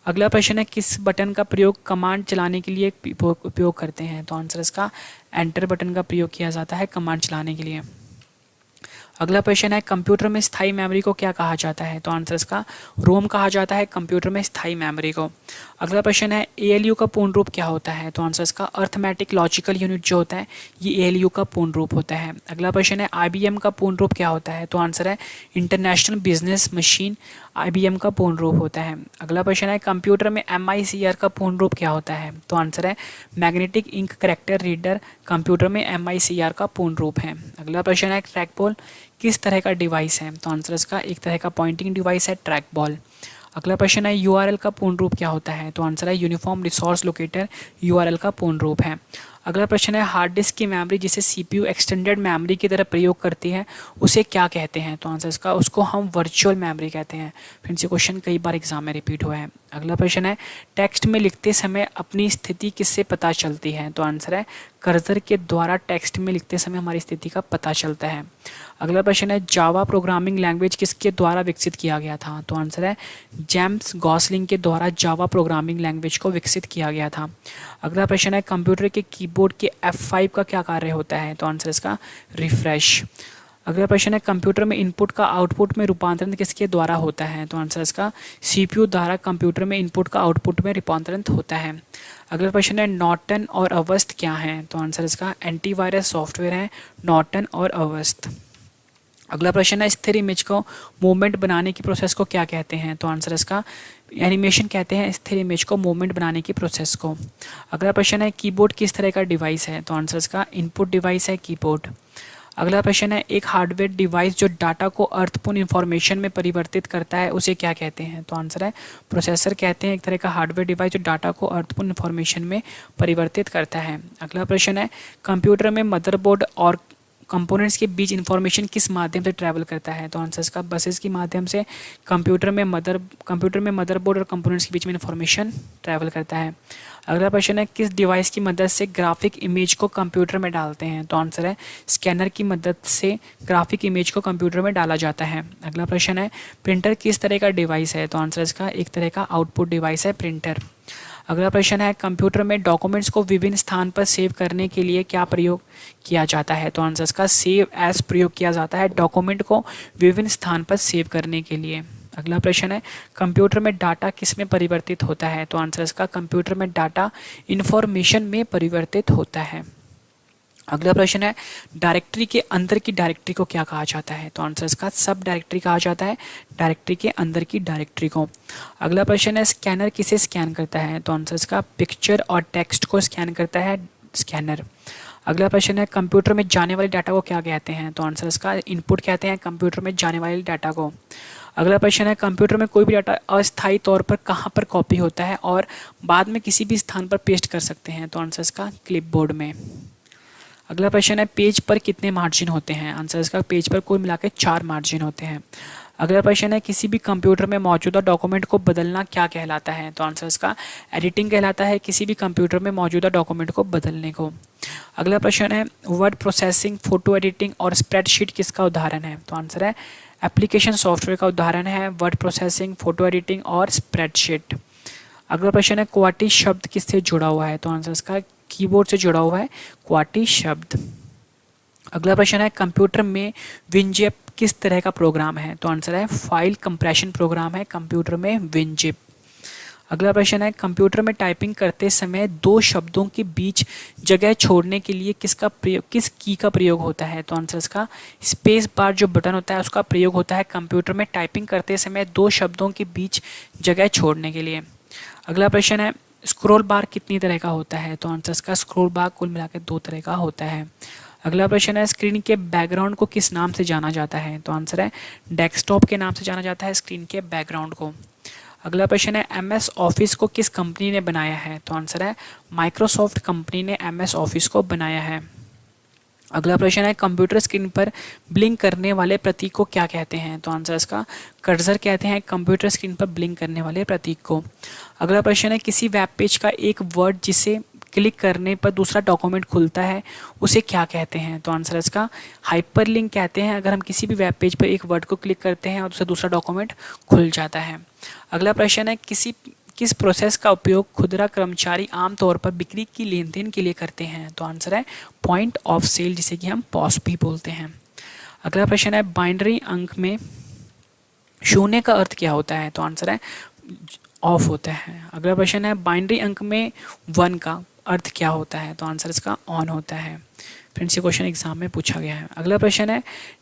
अगला प्रश्न है किस बटन का प्रयोग कमांड चलाने के लिए उपयोग करते हैं? तो आंसर इसका एंटर बटन का प्रयोग किया जाता है कमांड चलाने के लिए। अगला प्रश्न है कंप्यूटर में स्थायी मेमोरी को क्या कहा जाता है? तो आंसर इसका रोम कहा जाता है कंप्यूटर में स्थायी मेमोरी को। अगला प्रश्न है ALU का पूर्ण रूप क्या होता है? तो आंसर इसका अर्थमेटिक लॉजिकल यूनिट जो होता है ये ALU का पूर्ण रूप होता है। अगला प्रश्न है IBM का पूर्ण रूप क्या होता है? तो आंसर है इंटरनेशनल बिजनेस मशीन IBM का पूर्ण रूप होता है। अगला प्रश्न है कंप्यूटर में MICR का पूर्ण रूप क्या होता है? तो आंसर है magnetic ink character reader computer में MICR का पूर्ण रूप है। अगला प्रश्न है ट्रैक बॉल किस तरह का डिवाइस है? तो आंसर इसका एक तरह का पॉइंटिंग डिवाइस है ट्रैक बॉल। अगला प्रश्न है URL का पूर्ण रूप क्या होता है? तो आंसर है यूनिफॉर्म रिसोर्स लोकेटर URL का पूर्ण रूप है। अगला प्रश्न है हार्ड डिस्क की मेमोरी जिसे CPU एक्सटेंडेड मेमोरी की तरह प्रयोग करती है उसे क्या कहते हैं? तो आंसर इसका उसको हम वर्चुअल मेमोरी कहते हैं। फ्रेंड्स ये क्वेश्चन कई बार एग्जाम में रिपीट हुआ है। अगला प्रश्न है टेक्स्ट में लिखते समय अपनी स्थिति किससे पता चलती है? तो आंसर है कर्सर के द्वारा टेक्स्ट में लिखते समय हमारी स्थिति का पता चलता है। अगला प्रश्न है जावा प्रोग्रामिंग लैंग्वेज किसके द्वारा विकसित किया गया था? तो आंसर है जेम्स गॉसलिंग के द्वारा जावा प्रोग्रामिंग लैंग्वेज को विकसित किया गया था। अगला प्रश्न है कंप्यूटर के कीबोर्ड के F5 का क्या कार्य होता है? तो आंसर इसका रिफ्रेश। अगला प्रश्न है कंप्यूटर में इनपुट का आउटपुट में रूपांतरण किसके द्वारा होता है? तो आंसर इसका CPU द्वारा कंप्यूटर में इनपुट का आउटपुट में रूपांतरण होता है। अगला प्रश्न है नॉर्टन और अवस्थ क्या है? तो आंसर इसका एंटीवायरस सॉफ्टवेयर है नॉर्टन और अवस्थ। अगला प्रश्न है स्थिर इमेज को मूवमेंट बनाने की प्रोसेस को क्या कहते हैं? तो आंसर इसका एनिमेशन कहते हैं स्थिर इमेज को मूवमेंट बनाने की प्रोसेस को। अगला प्रश्न है कीबोर्ड किस तरह का डिवाइस है? तो आंसर इसका इनपुट डिवाइस है कीबोर्ड। अगला प्रश्न है एक हार्डवेयर डिवाइस जो डाटा को अर्थपूर्ण इंफॉर्मेशन में परिवर्तित करता है उसे क्या कहते हैं? तो आंसर है प्रोसेसर कहते हैं एक तरह का हार्डवेयर डिवाइस जो डाटा को अर्थपूर्ण इंफॉर्मेशन में परिवर्तित करता है। अगला प्रश्न है कंप्यूटर में मदरबोर्ड और कंपोनेंट्स के बीच इंफॉर्मेशन किस माध्यम से ट्रैवल करता है? तो आंसर इसका बसेस के माध्यम से कंप्यूटर में मदरबोर्ड और कंपोनेंट्स के बीच में इंफॉर्मेशन ट्रैवल करता है। अगला प्रश्न है किस डिवाइस की मदद से ग्राफिक इमेज को कंप्यूटर में डालते हैं? तो आंसर है स्कैनर की मदद से ग्राफिक इमेज को कंप्यूटर में डाला जाता है। अगला प्रश्न है प्रिंटर किस तरह का डिवाइस है? तो आंसर इसका एक तरह का आउटपुट डिवाइस है प्रिंटर। अगला प्रश्न है कंप्यूटर में डॉक्यूमेंट्स को विभिन्न स्थान पर सेव करने के लिए क्या प्रयोग किया जाता है? तो आंसर इसका सेव एज प्रयोग किया जाता है डॉक्यूमेंट को विभिन्न स्थान पर सेव करने के लिए। अगला प्रश्न है कंप्यूटर में डाटा किस में परिवर्तित होता है? तो आंसर इसका कंप्यूटर में डाटा इंफॉर्मेशन में परिवर्तित होता है। अगला प्रश्न है डायरेक्टरी के अंदर की डायरेक्टरी को क्या कहा जाता है? तो आंसर इसका सब डायरेक्टरी कहा जाता है डायरेक्टरी के अंदर की डायरेक्टरी को। अगला प्रश्न है स्कैनर किसे स्कैन करता है? तो आंसर इसका पिक्चर और टेक्स्ट को स्कैन करता है स्कैनर। अगला प्रश्न है कंप्यूटर में जाने वाले डाटा को क्या कहते हैं? तो आंसर इसका इनपुट कहते हैं कंप्यूटर में जाने वाले डाटा को। अगला प्रश्न है कंप्यूटर में कोई भी डाटा अस्थायी तौर पर कहाँ पर कॉपी होता है और बाद में किसी भी स्थान पर पेस्ट कर सकते हैं? तो आंसर इसका क्लिपबोर्ड में। अगला प्रश्न है पेज पर कितने मार्जिन होते हैं? आंसर इसका पेज पर कुल मिलाकर 4 मार्जिन होते हैं। अगला प्रश्न है किसी भी कंप्यूटर में मौजूदा डॉक्यूमेंट को बदलना क्या कहलाता है? तो आंसर इसका एडिटिंग कहलाता है किसी भी कंप्यूटर में मौजूदा डॉक्यूमेंट को बदलने को। अगला प्रश्न है वर्ड प्रोसेसिंग, फोटो एडिटिंग और स्प्रेडशीट किसका उदाहरण है? तो आंसर है एप्लीकेशन सॉफ्टवेयर का उदाहरण है वर्ड प्रोसेसिंग, फोटो एडिटिंग और स्प्रेडशीट। अगला प्रश्न है क्वाटी शब्द किससे जुड़ा हुआ है? तो आंसर इसका कीबोर्ड से जुड़ा हुआ है क्वाटी शब्द। अगला प्रश्न है कंप्यूटर में विनजिप किस तरह का प्रोग्राम है? तो आंसर है फाइल कंप्रेशन प्रोग्राम है कंप्यूटर में विनजिप। अगला प्रश्न है कंप्यूटर में टाइपिंग करते समय 2 शब्दों के बीच जगह छोड़ने के लिए किस की का प्रयोग होता है? तो आंसर इसका स्पेस बार जो बटन होता है उसका प्रयोग होता है कंप्यूटर में टाइपिंग करते समय 2 शब्दों के बीच जगह छोड़ने के लिए। अगला प्रश्न है स्क्रॉल बार कितनी तरह का होता है? तो आंसर इसका स्क्रॉल बार कुल मिलाकर 2 तरह का होता है। अगला प्रश्न है स्क्रीन के बैकग्राउंड को किस नाम से जाना जाता है? तो आंसर है डेस्कटॉप के नाम से जाना जाता है स्क्रीन के बैकग्राउंड को। अगला प्रश्न है MS ऑफिस को किस कंपनी ने बनाया है? तो आंसर है माइक्रोसॉफ्ट कंपनी ने MS ऑफिस को बनाया है। अगला प्रश्न है कंप्यूटर स्क्रीन पर ब्लिंक करने वाले प्रतीक को क्या कहते हैं? तो आंसर इसका कर्सर कहते हैं कंप्यूटर स्क्रीन पर ब्लिंक करने वाले प्रतीक को। अगला प्रश्न है किसी वेब पेज का एक वर्ड जिसे क्लिक करने पर दूसरा डॉक्यूमेंट खुलता है उसे क्या कहते हैं? तो आंसर इसका हाइपरलिंक कहते हैं अगर हम किसी भी वेब पेज पर एक वर्ड को क्लिक करते हैं और उससे दूसरा डॉक्यूमेंट खुल जाता है। अगला प्रश्न है किस प्रोसेस का उपयोग खुदरा कर्मचारी आमतौर पर बिक्री की लेन देन के लिए करते हैं? तो आंसर है पॉइंट ऑफ सेल जिसे कि हम पॉस भी बोलते हैं। अगला प्रश्न है बाइनरी अंक में 0 का अर्थ क्या होता है? तो आंसर है ऑफ होता है। अगला प्रश्न है बाइनरी अंक में 1 का अर्थ क्या होता है? तो आंसर इसका ऑन होता है। फ्रेंड्स ये क्वेश्चन एग्जाम में पूछा गया है। अगला प्रश्न है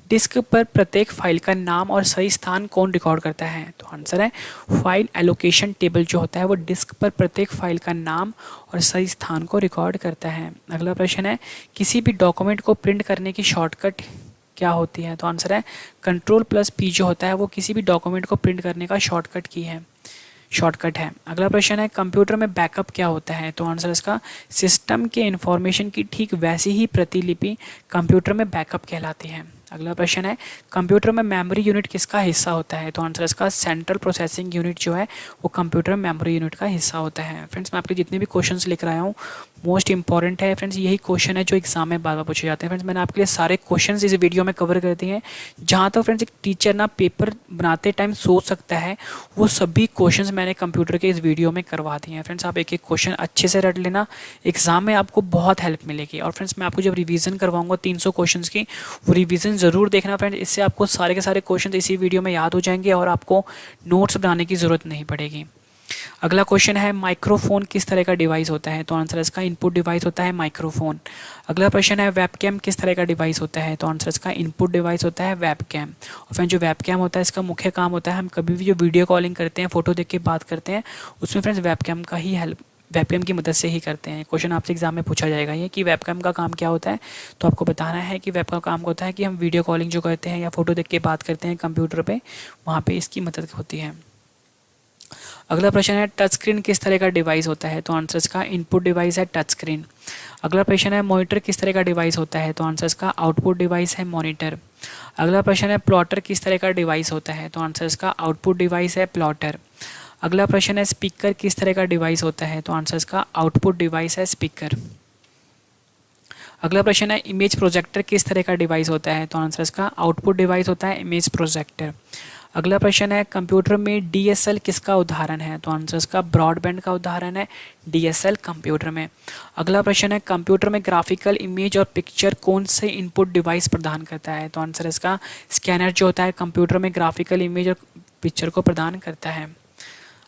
डिस्क पर प्रत्येक फाइल का नाम और सही स्थान कौन रिकॉर्ड करता है? तो आंसर है फाइल एलोकेशन टेबल जो होता है वो डिस्क पर प्रत्येक फाइल का नाम और सही स्थान को रिकॉर्ड करता है। अगला प्रश्न है किसी भी डॉक्यूमेंट को प्रिंट करने की शॉर्टकट क्या होती है? तो आंसर है Ctrl+P जो होता है वो किसी भी डॉक्यूमेंट को प्रिंट करने का शॉर्टकट है। अगला प्रश्न है कंप्यूटर में बैकअप क्या होता है? तो आंसर इसका सिस्टम के इंफॉर्मेशन की ठीक वैसी ही प्रतिलिपि कंप्यूटर में बैकअप कहलाती है। अगला प्रश्न है कंप्यूटर में मेमोरी यूनिट किसका हिस्सा होता है? तो आंसर इसका सेंट्रल प्रोसेसिंग यूनिट जो है वो कंप्यूटर में मेमोरी यूनिट का हिस्सा होता है। फ्रेंड्स मैं आपके जितने भी क्वेश्चंस लिख रहा हूँ मोस्ट इंपॉर्टेंट है फ्रेंड्स, यही क्वेश्चन है जो एग्जाम में बार बार पूछे जाते हैं। फ्रेंड्स मैंने आपके लिए सारे क्वेश्चंस इस वीडियो में कवर कर दिए हैं। जहाँ तक फ्रेंड्स एक टीचर ना पेपर बनाते टाइम सोच सकता है वो सभी क्वेश्चंस मैंने कंप्यूटर के इस वीडियो में करवा दिए हैं। फ्रेंड्स आप एक एक क्वेश्चन अच्छे से रट लेना, एग्जाम में आपको बहुत हेल्प मिलेगी। और फ्रेंड्स मैं आपको जब रिवीजन करवाऊंगा 300 क्वेश्चन की, वो रिवीजन ज़रूर देखना फ्रेंड्स, इससे आपको सारे के सारे क्वेश्चन इसी वीडियो में याद हो जाएंगे और आपको नोट्स बनाने की ज़रूरत नहीं पड़ेगी। अगला क्वेश्चन है माइक्रोफोन किस तरह का डिवाइस होता है? तो आंसर इसका इनपुट डिवाइस होता है माइक्रोफोन। अगला प्रश्न है वेबकैम किस तरह का डिवाइस होता है? तो आंसर इसका इनपुट डिवाइस होता है वेबकैम। और फ्रेंड्स जो वेबकैम होता है इसका मुख्य काम होता है हम कभी भी जो वीडियो कॉलिंग करते हैं, फोटो देख के बात करते हैं, उसमें फ्रेंड्स वेबकैम की मदद से ही करते हैं। क्वेश्चन आपसे एग्जाम में पूछा जाएगा ये कि वेबकैम का काम क्या होता है, तो आपको बताना है कि वेबकैम का काम होता है कि हम वीडियो कॉलिंग जो करते हैं या फोटो देख के बात करते हैं कंप्यूटर पे, वहाँ पे इसकी मदद होती है। अगला प्रश्न है टच स्क्रीन किस तरह का डिवाइस होता है? तो आंसर इसका इनपुट डिवाइस है टच स्क्रीन। अगला प्रश्न है मॉनिटर किस तरह का डिवाइस होता है? तो आंसर इसका आउटपुट डिवाइस है मॉनिटर। अगला प्रश्न है प्लॉटर किस तरह का डिवाइस होता है? तो आंसर इसका आउटपुट डिवाइस है प्लॉटर। अगला प्रश्न है स्पीकर किस तरह का डिवाइस होता है? तो आंसर इसका आउटपुट डिवाइस है स्पीकर। अगला प्रश्न है इमेज प्रोजेक्टर किस तरह का डिवाइस होता है? तो आंसर इसका आउटपुट डिवाइस होता है इमेज प्रोजेक्टर। अगला प्रश्न है कंप्यूटर में डीएसएल किसका उदाहरण है? तो आंसर इसका ब्रॉडबैंड का उदाहरण है डीएसएल कंप्यूटर में। अगला प्रश्न है कंप्यूटर में ग्राफिकल इमेज और पिक्चर कौन से इनपुट डिवाइस प्रदान करता है? तो आंसर इसका स्कैनर जो होता है कंप्यूटर में ग्राफिकल इमेज और पिक्चर को प्रदान करता है।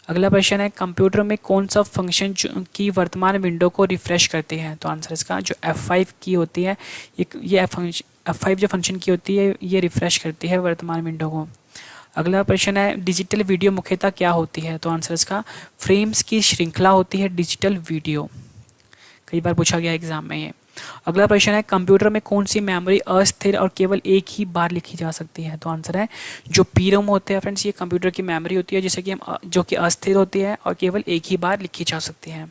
अगला प्रश्न है कंप्यूटर में कौन सा फंक्शन की वर्तमान विंडो को रिफ्रेश करती है? तो आंसर इसका जो F5 की होती है, ये F5 जो फंक्शन की होती है ये रिफ्रेश करती है वर्तमान विंडो को। अगला प्रश्न है डिजिटल वीडियो मुख्यतः क्या होती है? तो आंसर इसका फ्रेम्स की श्रृंखला होती है डिजिटल वीडियो। कई बार पूछा गया एग्जाम में ये। अगला प्रश्न है कंप्यूटर में कौन सी मेमोरी अस्थिर और केवल एक ही बार लिखी जा सकती है? तो आंसर है जो पीरोम होते हैं फ्रेंड्स, ये कंप्यूटर की मेमोरी होती है जैसे कि हम जो कि अस्थिर होती है और केवल एक ही बार लिखी जा सकती है।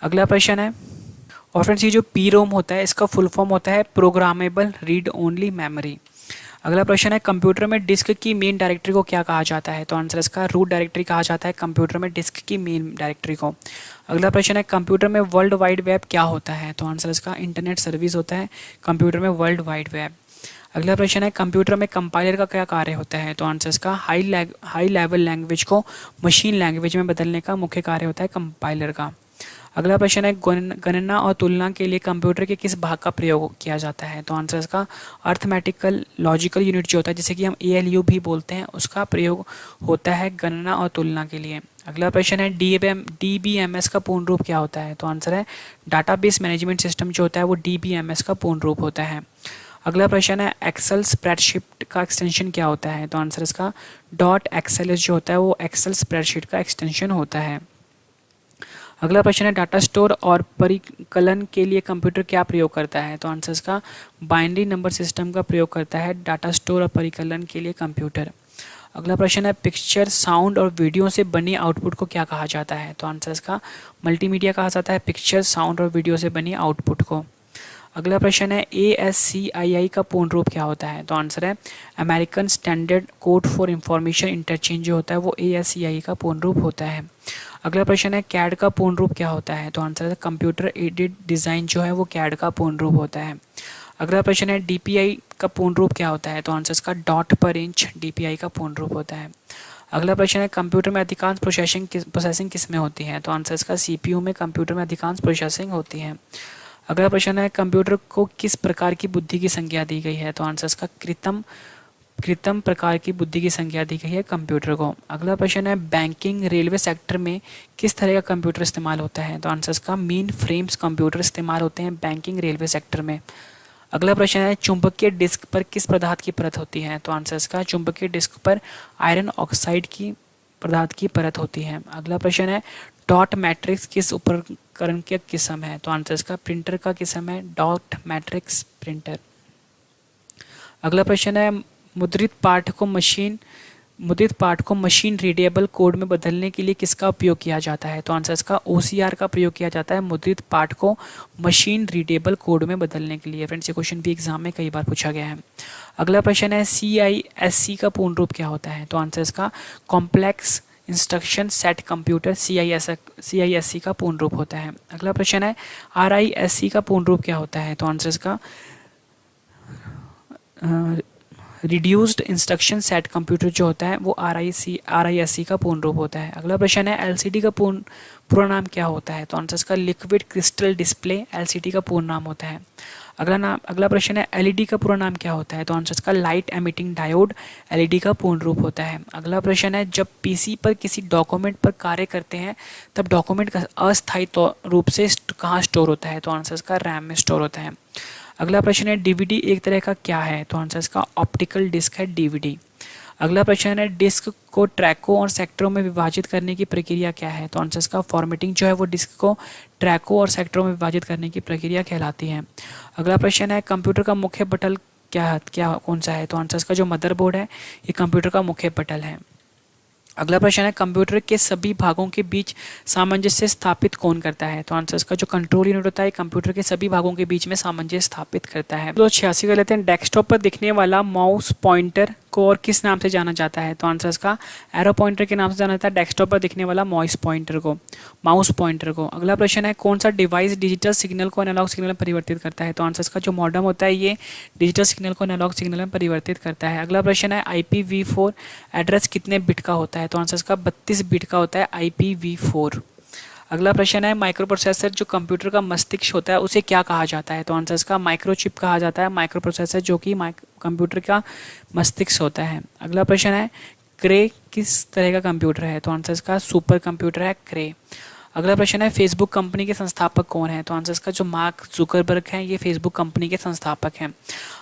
अगला प्रश्न है और फ्रेंड्स ये जो पीरोम होता है इसका फुल फॉर्म होता है प्रोग्रामेबल रीड ओनली मेमोरी। अगला प्रश्न है कंप्यूटर में डिस्क की मेन डायरेक्टरी को क्या कहा जाता है? तो आंसर इसका रूट डायरेक्टरी कहा जाता है कंप्यूटर में डिस्क की मेन डायरेक्टरी को। अगला प्रश्न है कंप्यूटर में वर्ल्ड वाइड वेब क्या होता है? तो आंसर इसका इंटरनेट सर्विस होता है कंप्यूटर में वर्ल्ड वाइड वेब। अगला प्रश्न है कंप्यूटर में कंपाइलर का क्या कार्य होता है? तो आंसर इसका हाई लेवल लैंग्वेज को मशीन लैंग्वेज में बदलने का मुख्य कार्य होता है कंपाइलर का। अगला प्रश्न है गणना और तुलना के लिए कंप्यूटर के किस भाग का प्रयोग किया जाता है? तो आंसर इसका अर्थमेटिकल लॉजिकल यूनिट जो होता है जिसे कि हम ALU भी बोलते हैं उसका प्रयोग होता है गणना और तुलना के लिए। अगला प्रश्न है DBMS का पूर्ण रूप क्या होता है? तो आंसर है डाटाबेस मैनेजमेंट सिस्टम जो होता है वो DBMS का पूर्ण रूप होता है। अगला प्रश्न है एक्सेल स्प्रेडशीट का एक्सटेंशन क्या होता है? तो आंसर इसका .XLS जो होता है वो एक्सेल स्प्रेडशीट का एक्सटेंशन होता है। अगला प्रश्न है डाटा स्टोर और परिकलन के लिए कंप्यूटर क्या प्रयोग करता है? तो आंसर इसका बाइनरी नंबर सिस्टम का प्रयोग करता है डाटा स्टोर और परिकलन के लिए कंप्यूटर। अगला प्रश्न है पिक्चर साउंड और वीडियो से बनी आउटपुट को क्या कहा जाता है? तो आंसर इसका मल्टीमीडिया कहा जाता है पिक्चर साउंड और वीडियो से बनी आउटपुट को। अगला प्रश्न है ASCII का पूर्ण रूप क्या होता है? तो आंसर है American standard code for information interchange जो होता है वो ASCII का पूर्ण रूप होता है। अगला प्रश्न है CAD का पूर्ण रूप क्या होता है? तो आंसर है कंप्यूटर एडेड डिज़ाइन जो है वो CAD का पूर्ण रूप होता है। अगला प्रश्न है DPI का पूर्ण रूप क्या होता है? तो आंसर इसका डॉट पर इंच DPI का पूर्ण रूप होता है। अगला प्रश्न है कंप्यूटर में अधिकांश प्रोसेसिंग किस में होती है? तो आंसर इसका CPU में कंप्यूटर में अधिकांश प्रोसेसिंग होती है। अगला प्रश्न है कंप्यूटर को किस प्रकार की बुद्धि की संज्ञा दी गई है? तो आंसर इसका कृत्रिम प्रकार की बुद्धि की संज्ञा दी गई है कंप्यूटर को। अगला प्रश्न है बैंकिंग रेलवे सेक्टर में किस तरह का कंप्यूटर इस्तेमाल होता है? तो आंसर इसका मेन फ्रेम्स कंप्यूटर इस्तेमाल होते हैं बैंकिंग रेलवे सेक्टर में। अगला प्रश्न है चुंबकीय डिस्क पर किस पदार्थ की परत होती है? तो आंसर इसका चुंबकीय डिस्क पर आयरन ऑक्साइड की पदार्थ की परत होती है। अगला प्रश्न है डॉट मैट्रिक्स किस उपकरण की किस्म है? तो आंसर इसका प्रिंटर का किस्म है डॉट मैट्रिक्स प्रिंटर। अगला प्रश्न है मुद्रित पाठ को मशीन रीडेबल कोड में बदलने के लिए किसका उपयोग किया जाता है? तो आंसर इसका OCR का प्रयोग किया जाता है मुद्रित पाठ को मशीन रीडेबल कोड में बदलने के लिए। फ्रेंड्स ये क्वेश्चन भी एग्जाम में कई बार पूछा गया है। अगला प्रश्न है CISC का पूर्ण रूप क्या होता है? तो आंसर इसका complex instruction set computer CISC का पूर्ण रूप होता है। अगला प्रश्न है RISC का पूर्ण रूप क्या होता है? तो आंसर इसका रिड्यूस्ड इंस्ट्रक्शन सेट कंप्यूटर जो होता है वो RISC का पूर्ण रूप होता है। अगला प्रश्न है LCD का पूरा नाम क्या होता है? तो आंसर इसका लिक्विड क्रिस्टल डिस्प्ले LCD का पूर्ण नाम होता है। अगला प्रश्न है LED का पूरा नाम क्या होता है? तो आंसर इसका लाइट एमिटिंग डायोड LED का पूर्ण रूप होता है। अगला प्रश्न है जब PC पर किसी डॉक्यूमेंट पर कार्य करते हैं तब डॉक्यूमेंट अस्थायी रूप से कहाँ स्टोर होता है? तो आंसर इसका RAM में स्टोर होता है। अगला प्रश्न है DVD एक तरह का क्या है? तो आंसर इसका ऑप्टिकल डिस्क है DVD। अगला प्रश्न है डिस्क को ट्रैकों और सेक्टरों में विभाजित करने की प्रक्रिया क्या है? तो आंसर इसका फॉर्मेटिंग जो है वो डिस्क को ट्रैकों और सेक्टरों में विभाजित करने की प्रक्रिया कहलाती है। अगला प्रश्न है कंप्यूटर का मुख्य पटल कौन सा है? तो आंसर इसका जो मदरबोर्ड है ये कंप्यूटर का मुख्य पटल है। अगला प्रश्न है कंप्यूटर के सभी भागों के बीच सामंजस्य स्थापित कौन करता है? तो आंसर इसका जो कंट्रोल यूनिट होता है कंप्यूटर के सभी भागों के बीच में सामंजस्य स्थापित करता है। 286 का लेते हैं डेस्कटॉप पर दिखने वाला माउस पॉइंटर को और किस नाम से जाना जाता है? तो आंसर इसका एरो पॉइंटर के नाम से जाना जाता है, डेस्कटॉप पर दिखने वाला माउस पॉइंटर को। अगला प्रश्न है, कौन सा डिवाइस डिजिटल सिग्नल को एनालॉग सिग्नल में परिवर्तित करता है? तो आंसर इसका जो मॉडेम होता है ये डिजिटल सिग्नल को एनालॉग सिग्नल में परिवर्तित करता है। अगला प्रश्न है, IPv4 एड्रेस कितने बिट का होता है? तो आंसर इसका 32 बिट का होता है IPv4। अगला प्रश्न है, माइक्रो प्रोसेसर जो कंप्यूटर का मस्तिष्क होता है उसे क्या कहा जाता है? तो आंसर इसका माइक्रोचिप कहा जाता है, माइक्रो प्रोसेसर जो कि कंप्यूटर का मस्तिष्क होता है। अगला प्रश्न है, क्रे किस तरह का कंप्यूटर है? तो आंसर इसका सुपर कंप्यूटर है क्रे। अगला प्रश्न है, फेसबुक कंपनी के संस्थापक कौन है? तो आंसर इसका जो मार्क जुकरबर्ग हैं ये फेसबुक कंपनी के संस्थापक हैं।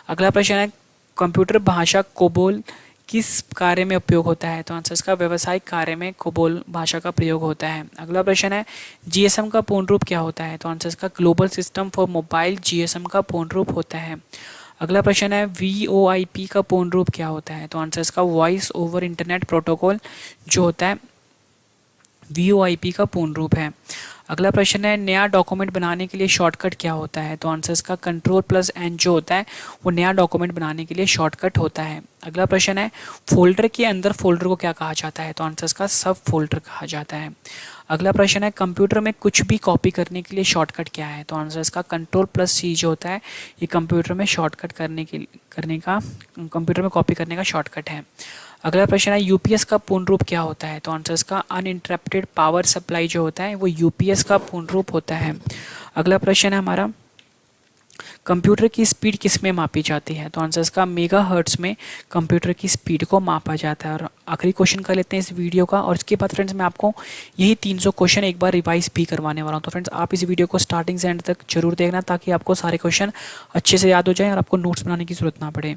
अगला प्रश्न है, कंप्यूटर भाषा कोबोल किस कार्य में उपयोग होता है? तो आंसर इसका व्यावसायिक कार्य में कोबोल भाषा का प्रयोग होता है। अगला प्रश्न है, GSM का पूर्ण रूप क्या होता है? तो आंसर इसका global system for mobile GSM का पूर्ण रूप होता है। अगला प्रश्न है, VoIP का पूर्ण रूप क्या होता है? तो आंसर इसका वॉइस ओवर इंटरनेट प्रोटोकॉल जो होता है VoIP का पूर्ण रूप है। अगला प्रश्न है, नया डॉक्यूमेंट बनाने के लिए शॉर्टकट क्या होता है? तो आंसर इसका Ctrl+N जो होता है वो नया डॉक्यूमेंट बनाने के लिए शॉर्टकट होता है। अगला प्रश्न है, फोल्डर के अंदर फोल्डर को क्या कहा जाता है? तो आंसर इसका सब फोल्डर कहा जाता है। अगला प्रश्न है, कंप्यूटर में कुछ भी कॉपी करने के लिए शॉर्टकट क्या है? तो आंसर इसका Ctrl+C जो होता है ये कंप्यूटर में शॉर्टकट कंप्यूटर में कॉपी करने का शॉर्टकट है। अगला प्रश्न है, UPS का पूर्ण रूप क्या होता है? तो आंसर इसका अनइंटरप्टेड पावर सप्लाई जो होता है वो UPS का पूर्ण रूप होता है। अगला प्रश्न है हमारा, कंप्यूटर की स्पीड किस में मापी जाती है? तो आंसर इसका मेगाहर्ट्ज में कंप्यूटर की स्पीड को मापा जाता है। और आखिरी क्वेश्चन कर लेते हैं इस वीडियो का, और इसके बाद फ्रेंड्स मैं आपको यही 300 क्वेश्चन एक बार रिवाइज भी करवाने वाला हूँ। तो फ्रेंड्स आप इस वीडियो को स्टार्टिंग से एंड तक जरूर देखना ताकि आपको सारे क्वेश्चन अच्छे से याद हो जाएं और आपको नोट्स बनाने की जरूरत ना पड़े।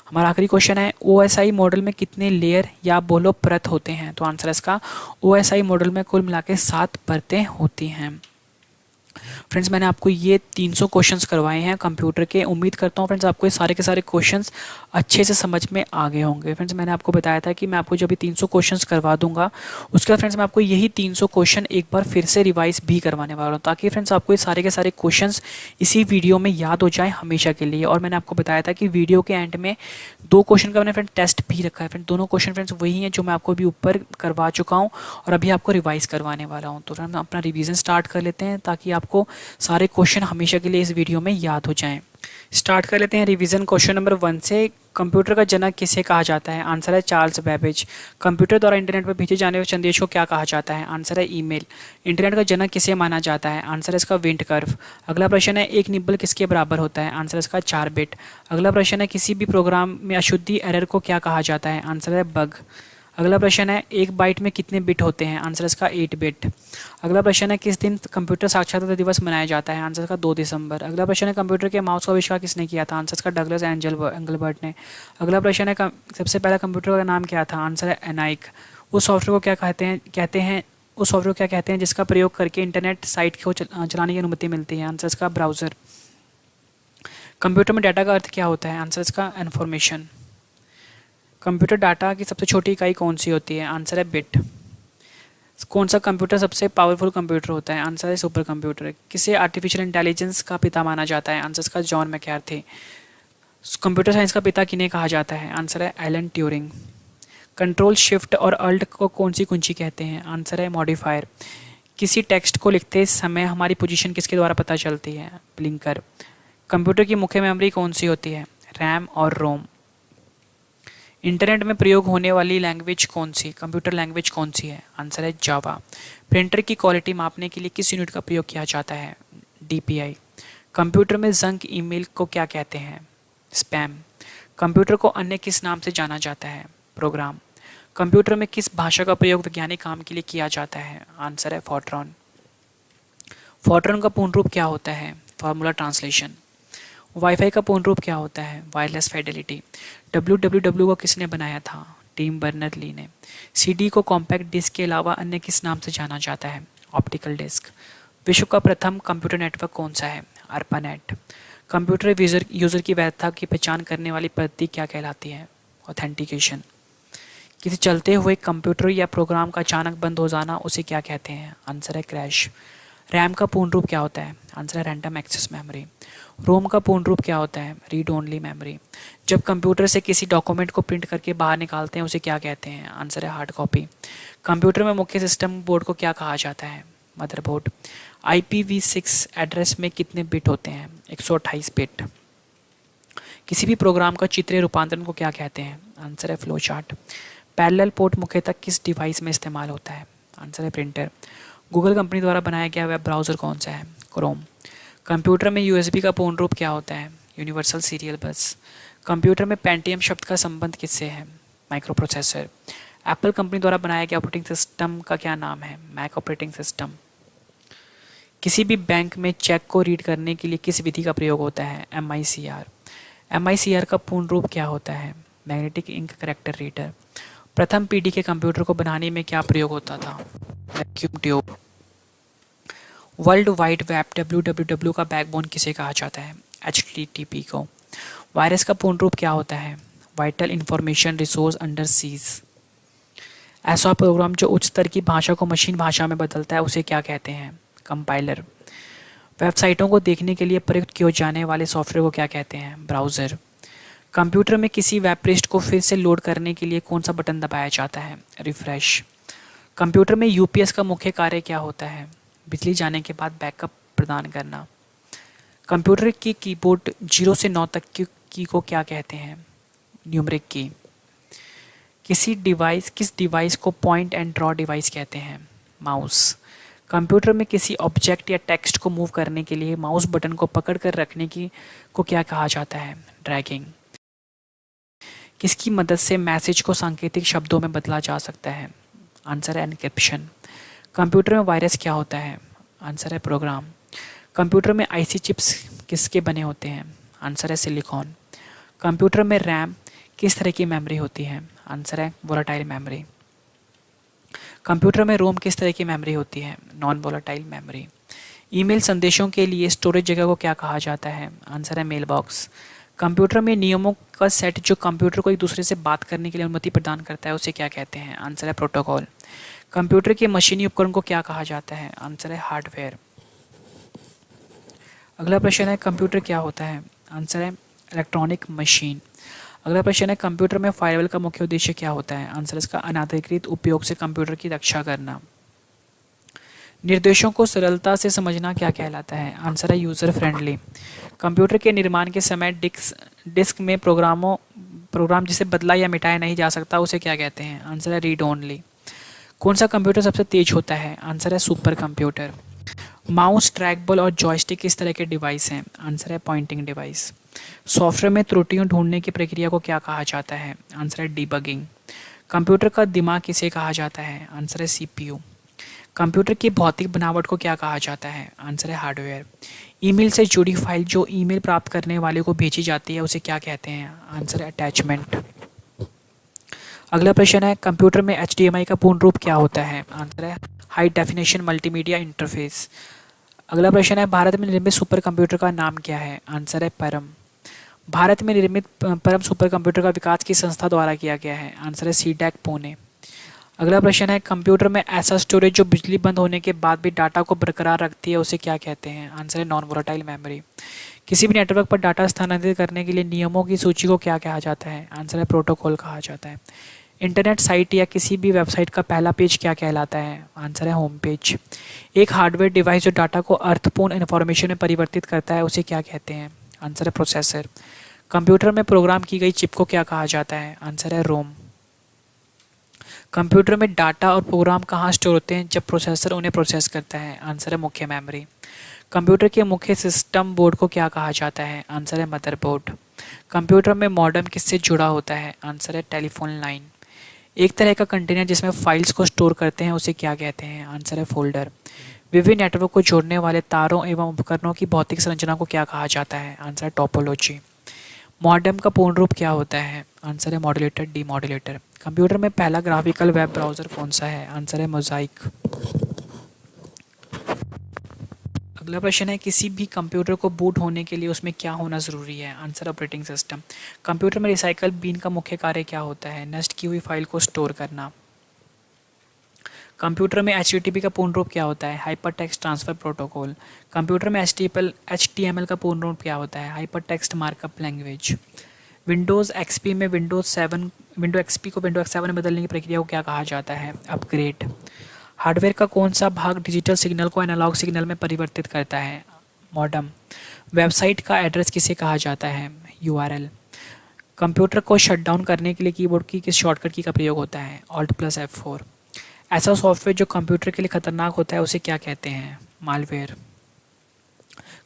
हमारा आखिरी क्वेश्चन है, OSI मॉडल में कितने लेयर या बोलो परत होते हैं? तो आंसर इसका OSI मॉडल में कुल मिला के 7 परतें होती हैं। फ्रेंड्स मैंने आपको ये 300 क्वेश्चंस करवाए हैं कंप्यूटर के। उम्मीद करता हूँ फ्रेंड्स आपको ये सारे के सारे क्वेश्चंस अच्छे से समझ में आ गए होंगे। फ्रेंड्स मैंने आपको बताया था कि मैं आपको जब भी 300 क्वेश्चंस करवा दूंगा उसके बाद फ्रेंड्स मैं आपको यही 300 क्वेश्चन एक बार फिर से रिवाइज भी करवाने वाला हूँ ताकि फ्रेंड्स आपको ये सारे के सारे क्वेश्चंस इसी वीडियो में याद हो जाए हमेशा के लिए। और मैंने आपको बताया था कि वीडियो के एंड में 2 क्वेश्चन का मैंने फ्रेंड टेस्ट भी रखा है। फ्रेंड दोनों क्वेश्चन फ्रेंड्स वही हैं जो मैं आपको अभी ऊपर करवा चुका हूँ और अभी आपको रिवाइज करवाने वाला हूँ। तो फ्रेंड अपना रिवीजन स्टार्ट कर लेते हैं ताकि आपको सारे क्वेश्चन हमेशा के लिए इस वीडियो में याद हो जाएं। स्टार्ट कर लेते हैं रिवीजन क्वेश्चन नंबर 1 से। कंप्यूटर का जनक किसे कहा जाता है? आंसर है चार्ल्स बेबेज। कंप्यूटर द्वारा इंटरनेट पर भेजे जाने वाले संदेश को क्या कहा जाता है? आंसर है ईमेल। इंटरनेट का जनक किसे माना जाता है? आंसर है इसका विंडकर्व। अगला प्रश्न है, एक निब्बल किसके बराबर होता है? आंसर इसका 4 बिट। अगला प्रश्न है, किसी भी प्रोग्राम में अशुद्धि एरर को क्या कहा जाता है? आंसर है बग। अगला प्रश्न है, एक बाइट में कितने बिट होते हैं? आंसर इसका 8 बिट। अगला प्रश्न है, किस दिन कंप्यूटर साक्षरता दिवस मनाया जाता है? आंसर इसका 2 दिसंबर। अगला प्रश्न है, कंप्यूटर के माउस का आविष्कार किसने किया था? आंसर इसका डगलस एंगलबर्ट ने। अगला प्रश्न है, सबसे पहला कंप्यूटर का नाम क्या था? आंसर है एनाइक। उस सॉफ्टवेयर को क्या कहते हैं जिसका प्रयोग करके इंटरनेट साइट को चलाने की अनुमति मिलती है? आंसर इसका ब्राउजर। कंप्यूटर में डाटा का अर्थ क्या होता है? आंसर इसका इन्फॉर्मेशन। कंप्यूटर डाटा की सबसे छोटी इकाई कौन सी होती है? आंसर है बिट। कौन सा कंप्यूटर सबसे पावरफुल कंप्यूटर होता है? आंसर है सुपर कंप्यूटर। किसे आर्टिफिशियल इंटेलिजेंस का पिता माना जाता है? आंसर इसका जॉन मैककार्थी। कंप्यूटर साइंस का पिता किन्हें कहा जाता है? आंसर है एलन ट्यूरिंग। कंट्रोल शिफ्ट और अल्ट को कौन सी कुंजी कहते हैं? आंसर है मॉडिफायर। किसी टेक्स्ट को लिखते समय हमारी पोजीशन किसके द्वारा पता चलती है? ब्लिंकर। कंप्यूटर की मुख्य मेमोरी कौन सी होती है? रैम और रोम। इंटरनेट में प्रयोग होने वाली लैंग्वेज कौन सी, कंप्यूटर लैंग्वेज कौन सी है? आंसर है जावा। प्रिंटर की क्वालिटी मापने के लिए किस यूनिट का प्रयोग किया जाता है? DPI। कंप्यूटर में जंक ईमेल को क्या कहते हैं? स्पैम। कंप्यूटर को अन्य किस नाम से जाना जाता है? प्रोग्राम। कंप्यूटर में किस भाषा का प्रयोग वैज्ञानिक काम के लिए किया जाता है? आंसर है फॉर्ट्रॉन। फॉर्ट्रॉन का पूर्ण रूप क्या होता है? Formula translation. वाईफाई का पूर्ण रूप क्या होता है? Wireless fidelity. WWW को किसने बनाया था? टिम बर्नर-ली ने। CD को कॉम्पैक्ट डिस्क के अलावा अन्य किस नाम से जाना जाता है? Optical disk. विश्व का प्रथम कंप्यूटर नेटवर्क कौन सा है? ARPANET। कंप्यूटर यूजर की वैधता की पहचान करने वाली पद्धति क्या कहलाती है? ऑथेंटिकेशन। किसी चलते हुए कंप्यूटर या प्रोग्राम का अचानक बंद हो जाना उसे क्या कहते हैं? आंसर है क्रैश। रैम का पूर्ण रूप क्या होता है? आंसर है रैंडम एक्सेस मेमोरी। रोम का पूर्ण रूप क्या होता है? Read only memory. जब कंप्यूटर से किसी डॉक्यूमेंट को प्रिंट करके बाहर निकालते हैं उसे क्या कहते हैं? आंसर है हार्ड कॉपी। कंप्यूटर में मुख्य सिस्टम बोर्ड को क्या कहा जाता है? मदरबोर्ड। IPv6 एड्रेस में कितने बिट होते हैं? 128 बिट। किसी भी प्रोग्राम का चित्रीय रूपांतरण को क्या कहते हैं? आंसर है फ्लो चार्ट। पैरेलल पोर्ट मुख्यतः किस डिवाइस में इस्तेमाल होता है? आंसर है प्रिंटर। गूगल कंपनी द्वारा बनाया गया वेब ब्राउज़र कौन सा है? क्रोम। कंप्यूटर में USB का पूर्ण रूप क्या होता है? यूनिवर्सल सीरियल बस। कंप्यूटर में पेंटियम शब्द का संबंध किससे है? Micro processor. एप्पल कंपनी द्वारा बनाया गया ऑपरेटिंग सिस्टम का क्या नाम है? Mac operating system. किसी भी बैंक में चेक को रीड करने के लिए किस विधि का प्रयोग होता है? MICR। MICR का पूर्ण रूप क्या होता है? Magnetic ink character reader. प्रथम पीढ़ी के कंप्यूटर को बनाने में क्या प्रयोग होता था? Vacuum tube. World wide web WWW का बैकबोन किसे कहा जाता है? HTTP को। वायरस का पूर्ण रूप क्या होता है? Vital information resource under seize. ऐसा प्रोग्राम जो उच्च स्तर की भाषा को मशीन भाषा में बदलता है उसे क्या कहते हैं? कंपाइलर। वेबसाइटों को देखने के लिए प्रयुक्त किए जाने वाले सॉफ्टवेयर को क्या कहते हैं? ब्राउज़र। कंप्यूटर में किसी वेब पृष्ठ को फिर से लोड करने के लिए कौन सा बटन दबाया जाता है? रिफ्रेश। कंप्यूटर में UPS का मुख्य कार्य क्या होता है? बिजली जाने के बाद बैकअप प्रदान करना। कंप्यूटर की कीबोर्ड 0 से 9 तक की को क्या कहते हैं? न्यूमरिक की। किस डिवाइस को पॉइंट एंड ड्रॉ डिवाइस कहते हैं? माउस। कंप्यूटर में किसी ऑब्जेक्ट या टेक्स्ट को मूव करने के लिए माउस बटन को पकड़ कर रखने की को क्या कहा जाता है? ड्रैगिंग। किसकी मदद से मैसेज को सांकेतिक शब्दों में बदला जा सकता है? आंसर है एन्क्रिप्शन। कंप्यूटर में वायरस क्या होता है? आंसर है प्रोग्राम। कंप्यूटर में IC चिप्स किसके बने होते हैं? आंसर है सिलिकॉन। कंप्यूटर में रैम किस तरह की मेमोरी होती है? आंसर है वोलेटाइल मेमोरी। कंप्यूटर में रोम किस तरह की मेमोरी होती है? Non volatile memory. ईमेल संदेशों के लिए स्टोरेज जगह को क्या कहा जाता है? आंसर है मेल बॉक्स। कंप्यूटर में नियमों का सेट जो कंप्यूटर को एक दूसरे से बात करने के लिए अनुमति प्रदान करता है उसे क्या कहते हैं? आंसर है प्रोटोकॉल। कंप्यूटर के मशीनी उपकरण को क्या कहा जाता है? आंसर है हार्डवेयर। अगला प्रश्न है कंप्यूटर क्या होता है? आंसर है इलेक्ट्रॉनिक मशीन। अगला प्रश्न है कंप्यूटर में फायरवॉल का मुख्य उद्देश्य क्या होता है? आंसर इसका अनाधिकृत उपयोग से कंप्यूटर की रक्षा करना। निर्देशों को सरलता से समझना क्या कहलाता है? आंसर है यूज़र फ्रेंडली। कंप्यूटर के निर्माण के समय डिस्क में प्रोग्राम जिसे बदला या मिटाया नहीं जा सकता उसे क्या कहते हैं? आंसर है रीड ओनली। कौन सा कंप्यूटर सबसे तेज होता है? आंसर है सुपर कंप्यूटर। माउस, ट्रैकबॉल और जॉयस्टिक किस तरह के डिवाइस हैं? आंसर है पॉइंटिंग डिवाइस। सॉफ्टवेयर में त्रुटियों ढूंढने की प्रक्रिया को क्या कहा जाता है? आंसर है डिबगिंग। कंप्यूटर का दिमाग किसे कहा जाता है? आंसर है CPU। कंप्यूटर की भौतिक बनावट को क्या कहा जाता है? आंसर है हार्डवेयर। ईमेल से जुड़ी फाइल जो ईमेल प्राप्त करने वाले को भेजी जाती है उसे क्या कहते हैं? आंसर है अटैचमेंट। अगला प्रश्न है कंप्यूटर में HDMI का पूर्ण रूप क्या होता है? आंसर है हाई डेफिनेशन मल्टीमीडिया इंटरफेस। अगला प्रश्न है भारत में निर्मित सुपर कंप्यूटर का नाम क्या है? आंसर है परम। भारत में निर्मित परम सुपर कंप्यूटर का विकास किस संस्था द्वारा किया गया है? आंसर है CDEC पुणे। अगला प्रश्न है कंप्यूटर में ऐसा स्टोरेज जो बिजली बंद होने के बाद भी डाटा को बरकरार रखती है उसे क्या कहते हैं? आंसर है नॉन वोलेटाइल मेमोरी। किसी भी नेटवर्क पर डाटा स्थानांतरित करने के लिए नियमों की सूची को क्या कहा जाता है? आंसर है प्रोटोकॉल कहा जाता है। इंटरनेट साइट या किसी भी वेबसाइट का पहला पेज क्या कहलाता है? आंसर है होम पेज। एक हार्डवेयर डिवाइस जो डाटा को अर्थपूर्ण इन्फॉर्मेशन में परिवर्तित करता है उसे क्या कहते हैं? आंसर है प्रोसेसर। कंप्यूटर में प्रोग्राम की गई चिप को क्या कहा जाता है? आंसर है रोम। कंप्यूटर में डाटा और प्रोग्राम कहाँ स्टोर होते हैं जब प्रोसेसर उन्हें प्रोसेस करता है? आंसर है मुख्य मेमोरी। कंप्यूटर के मुख्य सिस्टम बोर्ड को क्या कहा जाता है? आंसर है मदरबोर्ड। कंप्यूटर में मॉडेम किससे जुड़ा होता है? आंसर है टेलीफोन लाइन। एक तरह का कंटेनर जिसमें फाइल्स को स्टोर करते हैं उसे क्या कहते हैं? आंसर है फोल्डर। विभिन्न नेटवर्क को जोड़ने वाले तारों एवं उपकरणों की भौतिक संरचना को क्या कहा जाता है? आंसर है टोपोलॉजी। मॉडेम का पूर्ण रूप क्या होता है? आंसर है मॉड्यूलेटर डीमॉड्यूलेटर। कंप्यूटर में पहला ग्राफिकल वेब ब्राउज़र कौन सा है? आंसर है मोज़ाइक। अगला प्रश्न है किसी भी कंप्यूटर को बूट होने के लिए उसमें क्या होना ज़रूरी है? Answer operating system. कंप्यूटर में रिसाइकल बिन का मुख्य कार्य क्या होता है? नष्ट की हुई फाइल को स्टोर करना। कंप्यूटर में HTTP का पूर्ण रूप क्या होता है? Hyper text transfer protocol. Computer में HTML का पूर्ण रूप क्या होता है? Hyper text markup language. Windows XP में विंडो XP को विंडो X7 में बदलने की प्रक्रिया को क्या कहा जाता है? अपग्रेड। हार्डवेयर का कौन सा भाग डिजिटल सिग्नल को एनालॉग सिग्नल में परिवर्तित करता है? मॉडेम। वेबसाइट का एड्रेस किसे कहा जाता है? URL। कंप्यूटर को शट डाउन करने के लिए कीबोर्ड की किस शॉर्टकट की का प्रयोग होता है? Alt+F4। ऐसा सॉफ्टवेयर जो कंप्यूटर के लिए खतरनाक होता है उसे क्या कहते हैं? मालवेयर।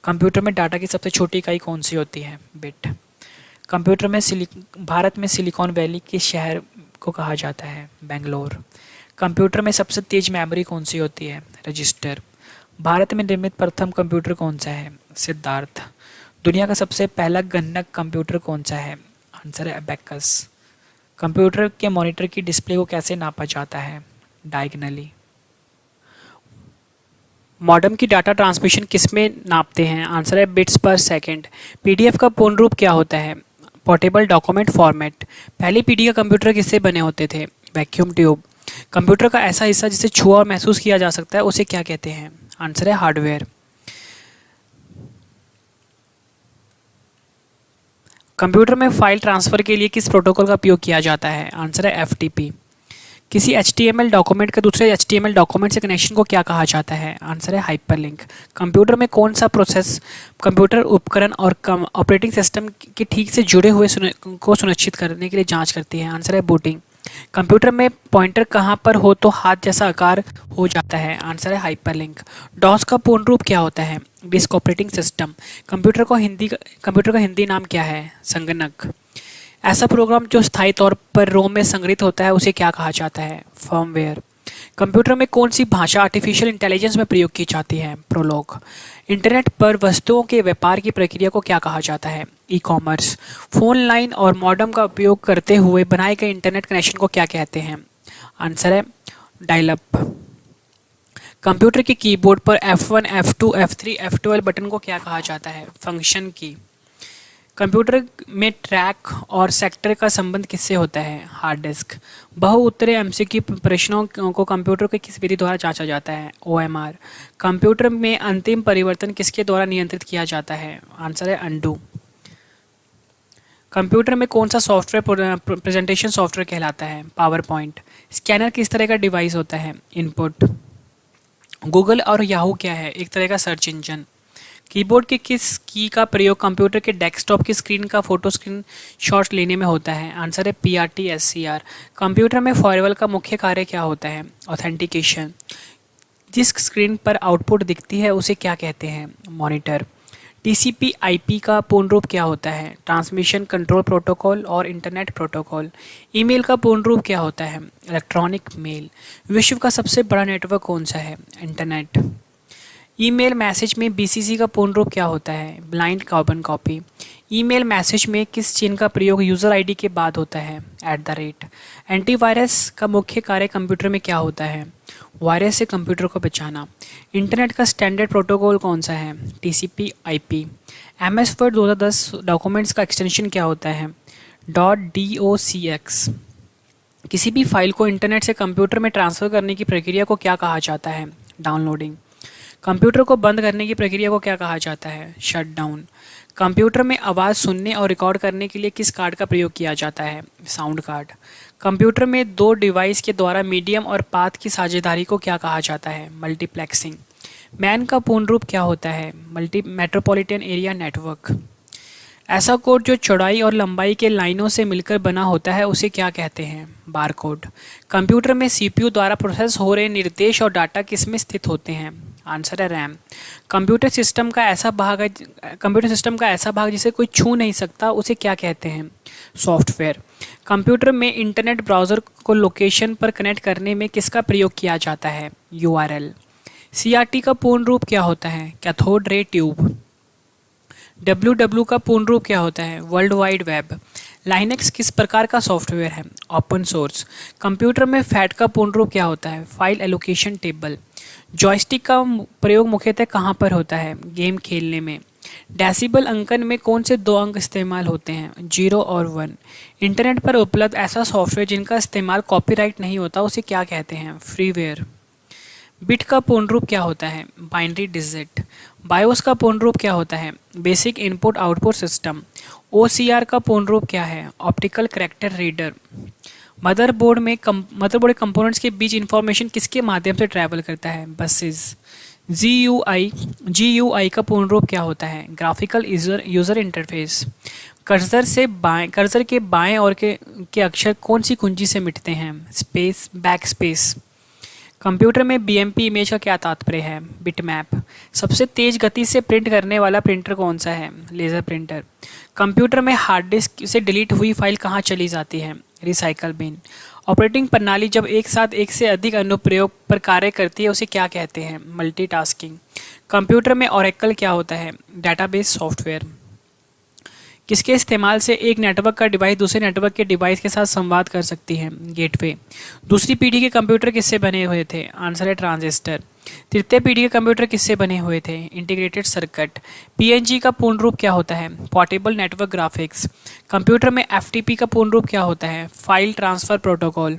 कंप्यूटर में डाटा की सबसे छोटी इकाई कौन सी होती है? बिट। कंप्यूटर में भारत में सिलिकॉन वैली के शहर को कहा जाता है? बेंगलोर। कंप्यूटर में सबसे तेज मेमोरी कौन सी होती है? रजिस्टर। भारत में निर्मित प्रथम कंप्यूटर कौन सा है? सिद्धार्थ। दुनिया का सबसे पहला गणक कंप्यूटर कौन सा है? आंसर है अबेकस। कंप्यूटर के मॉनिटर की डिस्प्ले को कैसे नापा जाता है? डायगनली। मॉडेम की डाटा ट्रांसमिशन किस में नापते हैं? आंसर है बिट्स पर सेकंड। PDF का पूर्ण रूप क्या होता है? Portable document format. पहले PD का कंप्यूटर किससे बने होते थे? Vacuum tube. कंप्यूटर का ऐसा हिस्सा जिसे छुआ और महसूस किया जा सकता है उसे क्या कहते हैं? आंसर है हार्डवेयर। कंप्यूटर में फाइल ट्रांसफर के लिए किस प्रोटोकॉल का उपयोग किया जाता है? आंसर है FTP। किसी HTML डॉक्यूमेंट के दूसरे HTML डॉक्यूमेंट से कनेक्शन को क्या कहा जाता है? आंसर है हाइपरलिंक। कंप्यूटर में कौन सा प्रोसेस कंप्यूटर उपकरण और ऑपरेटिंग सिस्टम के ठीक से जुड़े हुए को सुनिश्चित करने के लिए जांच करती है? आंसर है बूटिंग। कंप्यूटर में पॉइंटर कहाँ पर हो तो हाथ जैसा आकार हो जाता है? आंसर है हाइपरलिंक। डॉस का पूर्ण रूप क्या होता है? Disk operating system. कंप्यूटर का हिंदी नाम क्या है? संगणक। ऐसा प्रोग्राम जो स्थायी तौर पर रोम में संग्रहित होता है उसे क्या कहा जाता है? फर्मवेयर। कंप्यूटर में कौन सी भाषा आर्टिफिशियल इंटेलिजेंस में प्रयोग की जाती है? प्रोलॉग। इंटरनेट पर वस्तुओं के व्यापार की प्रक्रिया को क्या कहा जाता है? ई-कॉमर्स। फोन लाइन और मॉडेम का उपयोग करते हुए बनाए गए इंटरनेट कनेक्शन को क्या कहते हैं? आंसर है डायल अप। कंप्यूटर के कीबोर्ड पर F1, F2, F3, F12 button को क्या कहा जाता है? फंक्शन की। कंप्यूटर में ट्रैक और सेक्टर का संबंध किससे होता है? Hard disk. बहुउत्तरीय MCQ प्रश्नों को कंप्यूटर के किस विधि द्वारा जांचा जाता है? OMR। कंप्यूटर में अंतिम परिवर्तन किसके द्वारा नियंत्रित किया जाता है? आंसर है अनडू। कंप्यूटर में कौन सा सॉफ्टवेयर प्रेजेंटेशन सॉफ्टवेयर कहलाता है? Power point. स्कैनर किस तरह का डिवाइस होता है? इनपुट। गूगल और याहू क्या है? एक तरह का सर्च इंजन। कीबोर्ड के किस की का प्रयोग कंप्यूटर के डेस्कटॉप की स्क्रीन का फोटो स्क्रीन शॉट लेने में होता है? आंसर है PRT SCR। कंप्यूटर में फायरवॉल का मुख्य कार्य क्या होता है? ऑथेंटिकेशन। जिस स्क्रीन पर आउटपुट दिखती है उसे क्या कहते हैं? मॉनिटर। TCP/IP का पूर्ण रूप क्या होता है? ट्रांसमिशन कंट्रोल प्रोटोकॉल और इंटरनेट प्रोटोकॉल। ईमेल का पूर्ण रूप क्या होता है? Electronic mail. विश्व का सबसे बड़ा नेटवर्क कौन सा है? इंटरनेट। ईमेल मैसेज में BCC का पूर्ण रूप क्या होता है? Blind carbon copy. ईमेल मैसेज में किस चिन्ह का प्रयोग यूज़र ID के बाद होता है? @ एंटीवायरस का मुख्य कार्य कंप्यूटर में क्या होता है? वायरस से कंप्यूटर को बचाना। इंटरनेट का स्टैंडर्ड प्रोटोकॉल कौन सा है? TCP/IP। MS Word 2010 डॉक्यूमेंट्स का एक्सटेंशन क्या होता है? .docx। किसी भी फाइल को इंटरनेट से कंप्यूटर में ट्रांसफ़र करने की प्रक्रिया को क्या कहा जाता है? डाउनलोडिंग। कंप्यूटर को बंद करने की प्रक्रिया को क्या कहा जाता है? Shut down. कंप्यूटर में आवाज़ सुनने और रिकॉर्ड करने के लिए किस कार्ड का प्रयोग किया जाता है? Sound card. कंप्यूटर में दो डिवाइस के द्वारा मीडियम और पाथ की साझेदारी को क्या कहा जाता है? मल्टीप्लेक्सिंग। मैन का पूर्ण रूप क्या होता है? Metropolitan area network. ऐसा कोड जो चौड़ाई और लंबाई के लाइनों से मिलकर बना होता है उसे क्या कहते हैं? Bar code. कंप्यूटर में CPU द्वारा प्रोसेस हो रहे निर्देश और डाटा किसमें स्थित होते हैं? आंसर है रैम। कंप्यूटर सिस्टम का ऐसा भाग जिसे कोई छू नहीं सकता उसे क्या कहते हैं? सॉफ्टवेयर। कंप्यूटर में इंटरनेट ब्राउज़र को लोकेशन पर कनेक्ट करने में किसका प्रयोग किया जाता है? URL। CRT का पूर्ण रूप क्या होता है? Cathode ray tube. WW का पूर्ण रूप क्या होता है? World wide web. लाइनेक्स किस प्रकार का सॉफ्टवेयर है? Open source. कंप्यूटर में फैट का पूर्ण रूप क्या होता है? File allocation table. जॉयस्टिक का प्रयोग मुख्यतः कहाँ पर होता है? गेम खेलने में। डेसिबल अंकन में कौन से दो अंक इस्तेमाल होते हैं? 0 और 1। इंटरनेट पर उपलब्ध ऐसा सॉफ्टवेयर जिनका इस्तेमाल कॉपीराइट नहीं होता उसे क्या कहते हैं? फ्रीवेयर। बिट का पूर्ण रूप क्या होता है? Binary digit. बायोस का पूर्ण रूप क्या होता है? Basic input output system. OCR का पूर्ण रूप क्या है? Optical character reader. मदरबोर्ड के कंपोनेंट्स के बीच इंफॉर्मेशन किसके माध्यम से ट्रैवल करता है? बसेस। जीयूआई का पूर्ण रूप क्या होता है? Graphical user interface. कर्सर के बाएं और के अक्षर कौन सी कुंजी से मिटते हैं? Space, back space. कंप्यूटर में बीएमपी इमेज का क्या तात्पर्य है? बिटमैप। सबसे तेज गति से प्रिंट करने वाला प्रिंटर कौन सा है? Laser printer. कंप्यूटर में हार्ड डिस्क से डिलीट हुई फाइल कहाँ चली जाती है? Recycle bin. ऑपरेटिंग प्रणाली जब एक साथ एक से अधिक अनुप्रयोग पर कार्य करती है उसे क्या कहते हैं? मल्टीटास्किंग। कंप्यूटर में ओरेकल क्या होता है? Database software. किसके इस्तेमाल से एक नेटवर्क का डिवाइस दूसरे नेटवर्क के डिवाइस के साथ संवाद कर सकती है? गेटवे। दूसरी पीढ़ी के कंप्यूटर किससे बने हुए थे? आंसर है ट्रांजिस्टर। तृतीय पीढ़ी के कंप्यूटर किससे बने हुए थे? Integrated circuit. पीएनजी का पूर्ण रूप क्या होता है? Portable network graphics. कंप्यूटर में एफटीपी का पूर्ण रूप क्या होता है? File transfer protocol.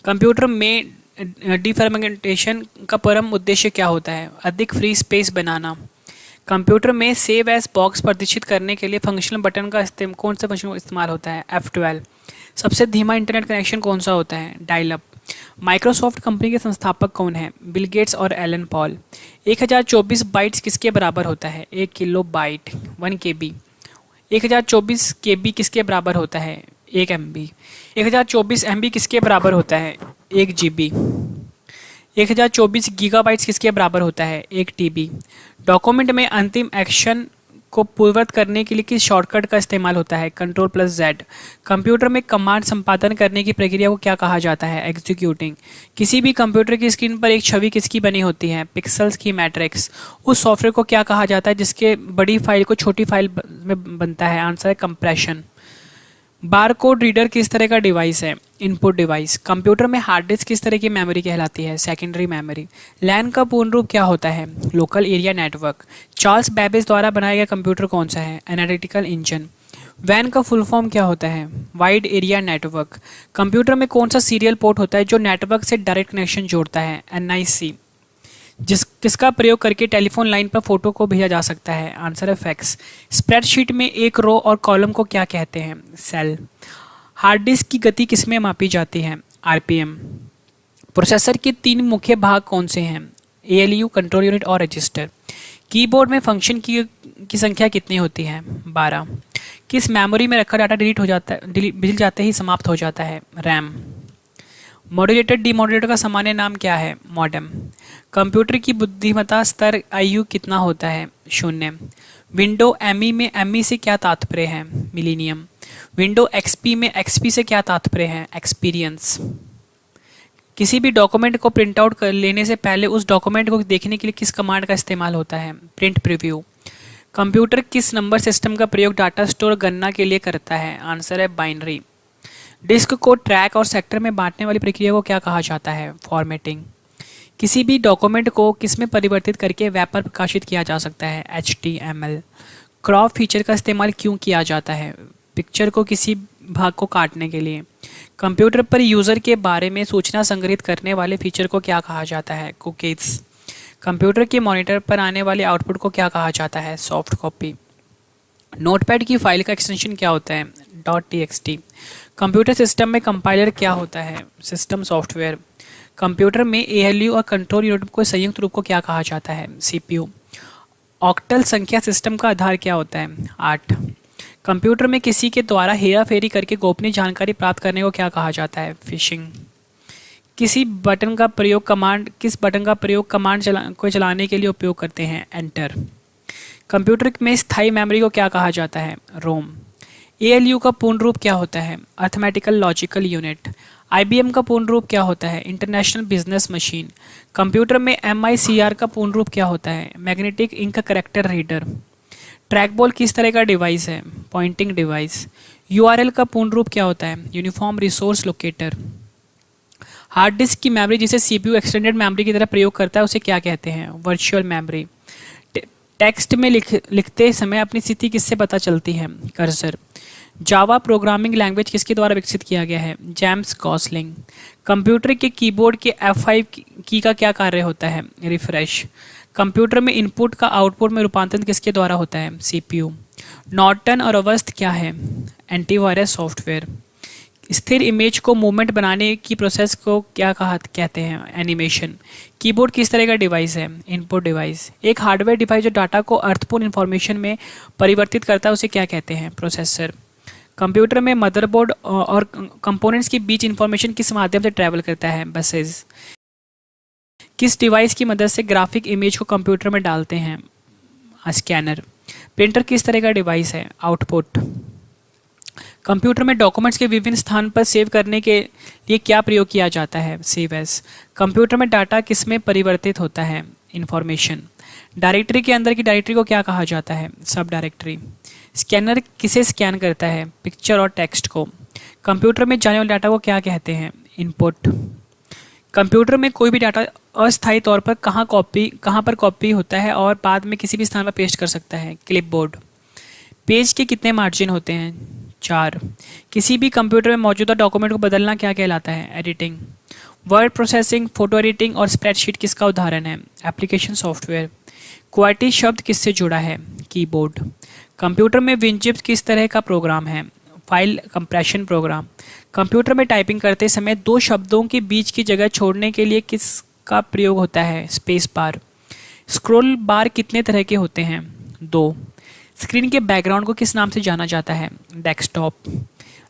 कंप्यूटर में डिफर्मेंटेशन का परम उद्देश्य क्या होता है? अधिक फ्री स्पेस बनाना। कंप्यूटर में सेव एज बॉक्स प्रदर्शित करने के लिए फंक्शनल बटन का कौन सा फंक्शन इस्तेमाल होता है? F12। सबसे धीमा इंटरनेट कनेक्शन कौन सा होता है? Dial up. माइक्रोसॉफ्ट कंपनी के संस्थापक कौन है? बिल गेट्स और एलन पॉल। 1024 बाइट्स किसके बराबर होता है? 1 किलो बाइट 1 KB। 1024 KB किसके बराबर होता है? 1 MB। 1024 MB किसके बराबर होता है? 1 GB। 1024 गीगाबाइट्स किसके बराबर होता है? 1 TB। डॉक्यूमेंट में अंतिम एक्शन को पूर्ववत करने के लिए किस शॉर्टकट का इस्तेमाल होता है? Ctrl+Z। कंप्यूटर में कमांड संपादन करने की प्रक्रिया को क्या कहा जाता है? एग्जीक्यूटिंग। किसी भी कंप्यूटर की स्क्रीन पर एक छवि किसकी बनी होती है? पिक्सेल्स की मैट्रिक्स। उस सॉफ्टवेयर को क्या कहा जाता है जिसके बड़ी फाइल को छोटी फाइल में बनता है? आंसर है कंप्रेशन। बारकोड रीडर किस तरह का डिवाइस है? Input device. कंप्यूटर में हार्ड डिस्क किस तरह की मेमोरी कहलाती है? Secondary memory. लैन का पूर्ण रूप क्या होता है? Local area network. Charles Babbage द्वारा बनाया गया कंप्यूटर कौन सा है? Analytical engine. वैन का फुल फॉर्म क्या होता है? Wide area network. कंप्यूटर में कौन सा सीरियल पोर्ट होता है जो नेटवर्क से डायरेक्ट कनेक्शन जोड़ता है? NIC। किसका प्रयोग करके टेलीफोन लाइन पर फोटो को भेजा जा सकता है? आंसर है फैक्स। स्प्रेडशीट में एक रो और कॉलम को क्या कहते हैं? सेल। हार्ड डिस्क की गति किसमें मापी जाती है? RPM। प्रोसेसर के 3 मुख्य भाग कौन से हैं? ALU, कंट्रोल यूनिट और रजिस्टर। कीबोर्ड में फंक्शन की संख्या कितनी होती है? 12। किस मेमोरी में रखा डाटा डिलीट हो जाता है, मिल जाते ही समाप्त हो जाता है? रैम। मॉड्यूलेटर डीमॉड्यूलेटर का सामान्य नाम क्या है? मॉडेम। कंप्यूटर की बुद्धिमत्ता स्तर IU कितना होता है? 0। विंडो ME में ME से क्या तात्पर्य है? मिलीनियम। विंडो XP में XP से क्या तात्पर्य है? एक्सपीरियंस। किसी भी डॉक्यूमेंट को प्रिंट आउट कर लेने से पहले उस डॉक्यूमेंट को देखने के लिए किस कमांड का इस्तेमाल होता है? Print preview. कंप्यूटर किस नंबर सिस्टम का प्रयोग डाटा स्टोर गणना के लिए करता है? आंसर है बाइनरी। डिस्क को ट्रैक और सेक्टर में बांटने वाली प्रक्रिया को क्या कहा जाता है? फॉर्मेटिंग। किसी भी डॉक्यूमेंट को किसमें परिवर्तित करके वेब पर प्रकाशित किया जा सकता है? HTML। क्रॉप फीचर का इस्तेमाल क्यों किया जाता है? पिक्चर को किसी भाग को काटने के लिए। कंप्यूटर पर यूज़र के बारे में सूचना संग्रहित करने वाले फीचर को क्या कहा जाता है? कुकीज़। कंप्यूटर के मॉनिटर पर आने वाले आउटपुट को क्या कहा जाता है? Soft copy. नोटपैड की फाइल का एक्सटेंशन क्या होता है? .txt। कंप्यूटर सिस्टम में कंपाइलर क्या होता है? System software. कंप्यूटर में ALU और कंट्रोल यूनिट को संयुक्त रूप को क्या कहा जाता है? CPU। ऑक्टल संख्या सिस्टम का आधार क्या होता है? 8। कंप्यूटर में किसी के द्वारा हेरा फेरी करके गोपनीय जानकारी प्राप्त करने को क्या कहा जाता है? फिशिंग। किस बटन का प्रयोग कमांड को चलाने के लिए उपयोग करते हैं? एंटर। कंप्यूटर में स्थायी मेमोरी को क्या कहा जाता है? रोम। ALU का पूर्ण रूप क्या होता है? Arithmetical logical unit. IBM का पूर्ण रूप क्या होता है? International business machine. कंप्यूटर में MICR का पूर्ण रूप क्या होता है? Magnetic ink character reader. Trackball किस तरह का डिवाइस है? Pointing device. URL का पूर्ण रूप क्या होता है? Uniform resource locator. Hard disk की मेमोरी जिसे CPU एक्सटेंडेड मेमोरी की तरह प्रयोग करता है उसे क्या कहते हैं? Virtual memory. टेक्स्ट में लिखते समय अपनी स्थिति किससे पता चलती है? कर्सर। जावा प्रोग्रामिंग लैंग्वेज किसके द्वारा विकसित किया गया है? James Gosling. कंप्यूटर के कीबोर्ड के F5 की का क्या कार्य होता है? रिफ्रेश। कंप्यूटर में इनपुट का आउटपुट में रूपांतरण किसके द्वारा होता है? CPU। नॉर्टन और अवस्थ क्या है? Antivirus software. स्थिर इमेज को मूवमेंट बनाने की प्रोसेस को क्या कहते हैं? एनिमेशन। कीबोर्ड किस तरह का डिवाइस है? Input device. एक हार्डवेयर डिवाइस जो डाटा को अर्थपूर्ण इंफॉर्मेशन में परिवर्तित करता है उसे क्या कहते हैं? प्रोसेसर। कंप्यूटर में मदरबोर्ड और कंपोनेंट्स के बीच इंफॉर्मेशन किस माध्यम से ट्रैवल करता है? बसेस। किस डिवाइस की मदद से ग्राफिक इमेज को कंप्यूटर में डालते हैं? स्कैनर। प्रिंटर किस तरह का डिवाइस है? आउटपुट। कंप्यूटर में डॉक्यूमेंट्स के विभिन्न स्थान पर सेव करने के लिए क्या प्रयोग किया जाता है? Save as. कंप्यूटर में डाटा किस में परिवर्तित होता है? इंफॉर्मेशन। डायरेक्टरी के अंदर की डायरेक्टरी को क्या कहा जाता है? सब डायरेक्टरी। स्कैनर किसे स्कैन करता है? पिक्चर और टेक्स्ट को। कंप्यूटर में जाने वाले डाटा को क्या कहते हैं? इनपुट। कंप्यूटर में कोई भी डाटा अस्थायी तौर पर कहाँ पर कॉपी होता है और बाद में किसी भी स्थान पर पेस्ट कर सकता है? क्लिपबोर्ड। पेज के कितने मार्जिन होते हैं? 4। किसी भी कंप्यूटर में मौजूदा डॉक्यूमेंट को बदलना क्या कहलाता है? Editing. Word processing, photo editing और स्प्रेडशीट किसका उदाहरण है? Application software. क्वालिटी शब्द किससे जुड़ा है? कीबोर्ड। कंप्यूटर में विनजिप किस तरह का प्रोग्राम है? File compression program. कंप्यूटर में टाइपिंग करते समय दो शब्दों के बीच की जगह छोड़ने के लिए किसका प्रयोग होता है? Space bar. स्क्रॉल बार कितने तरह के होते हैं? 2। स्क्रीन के बैकग्राउंड को किस नाम से जाना जाता है? डेस्कटॉप।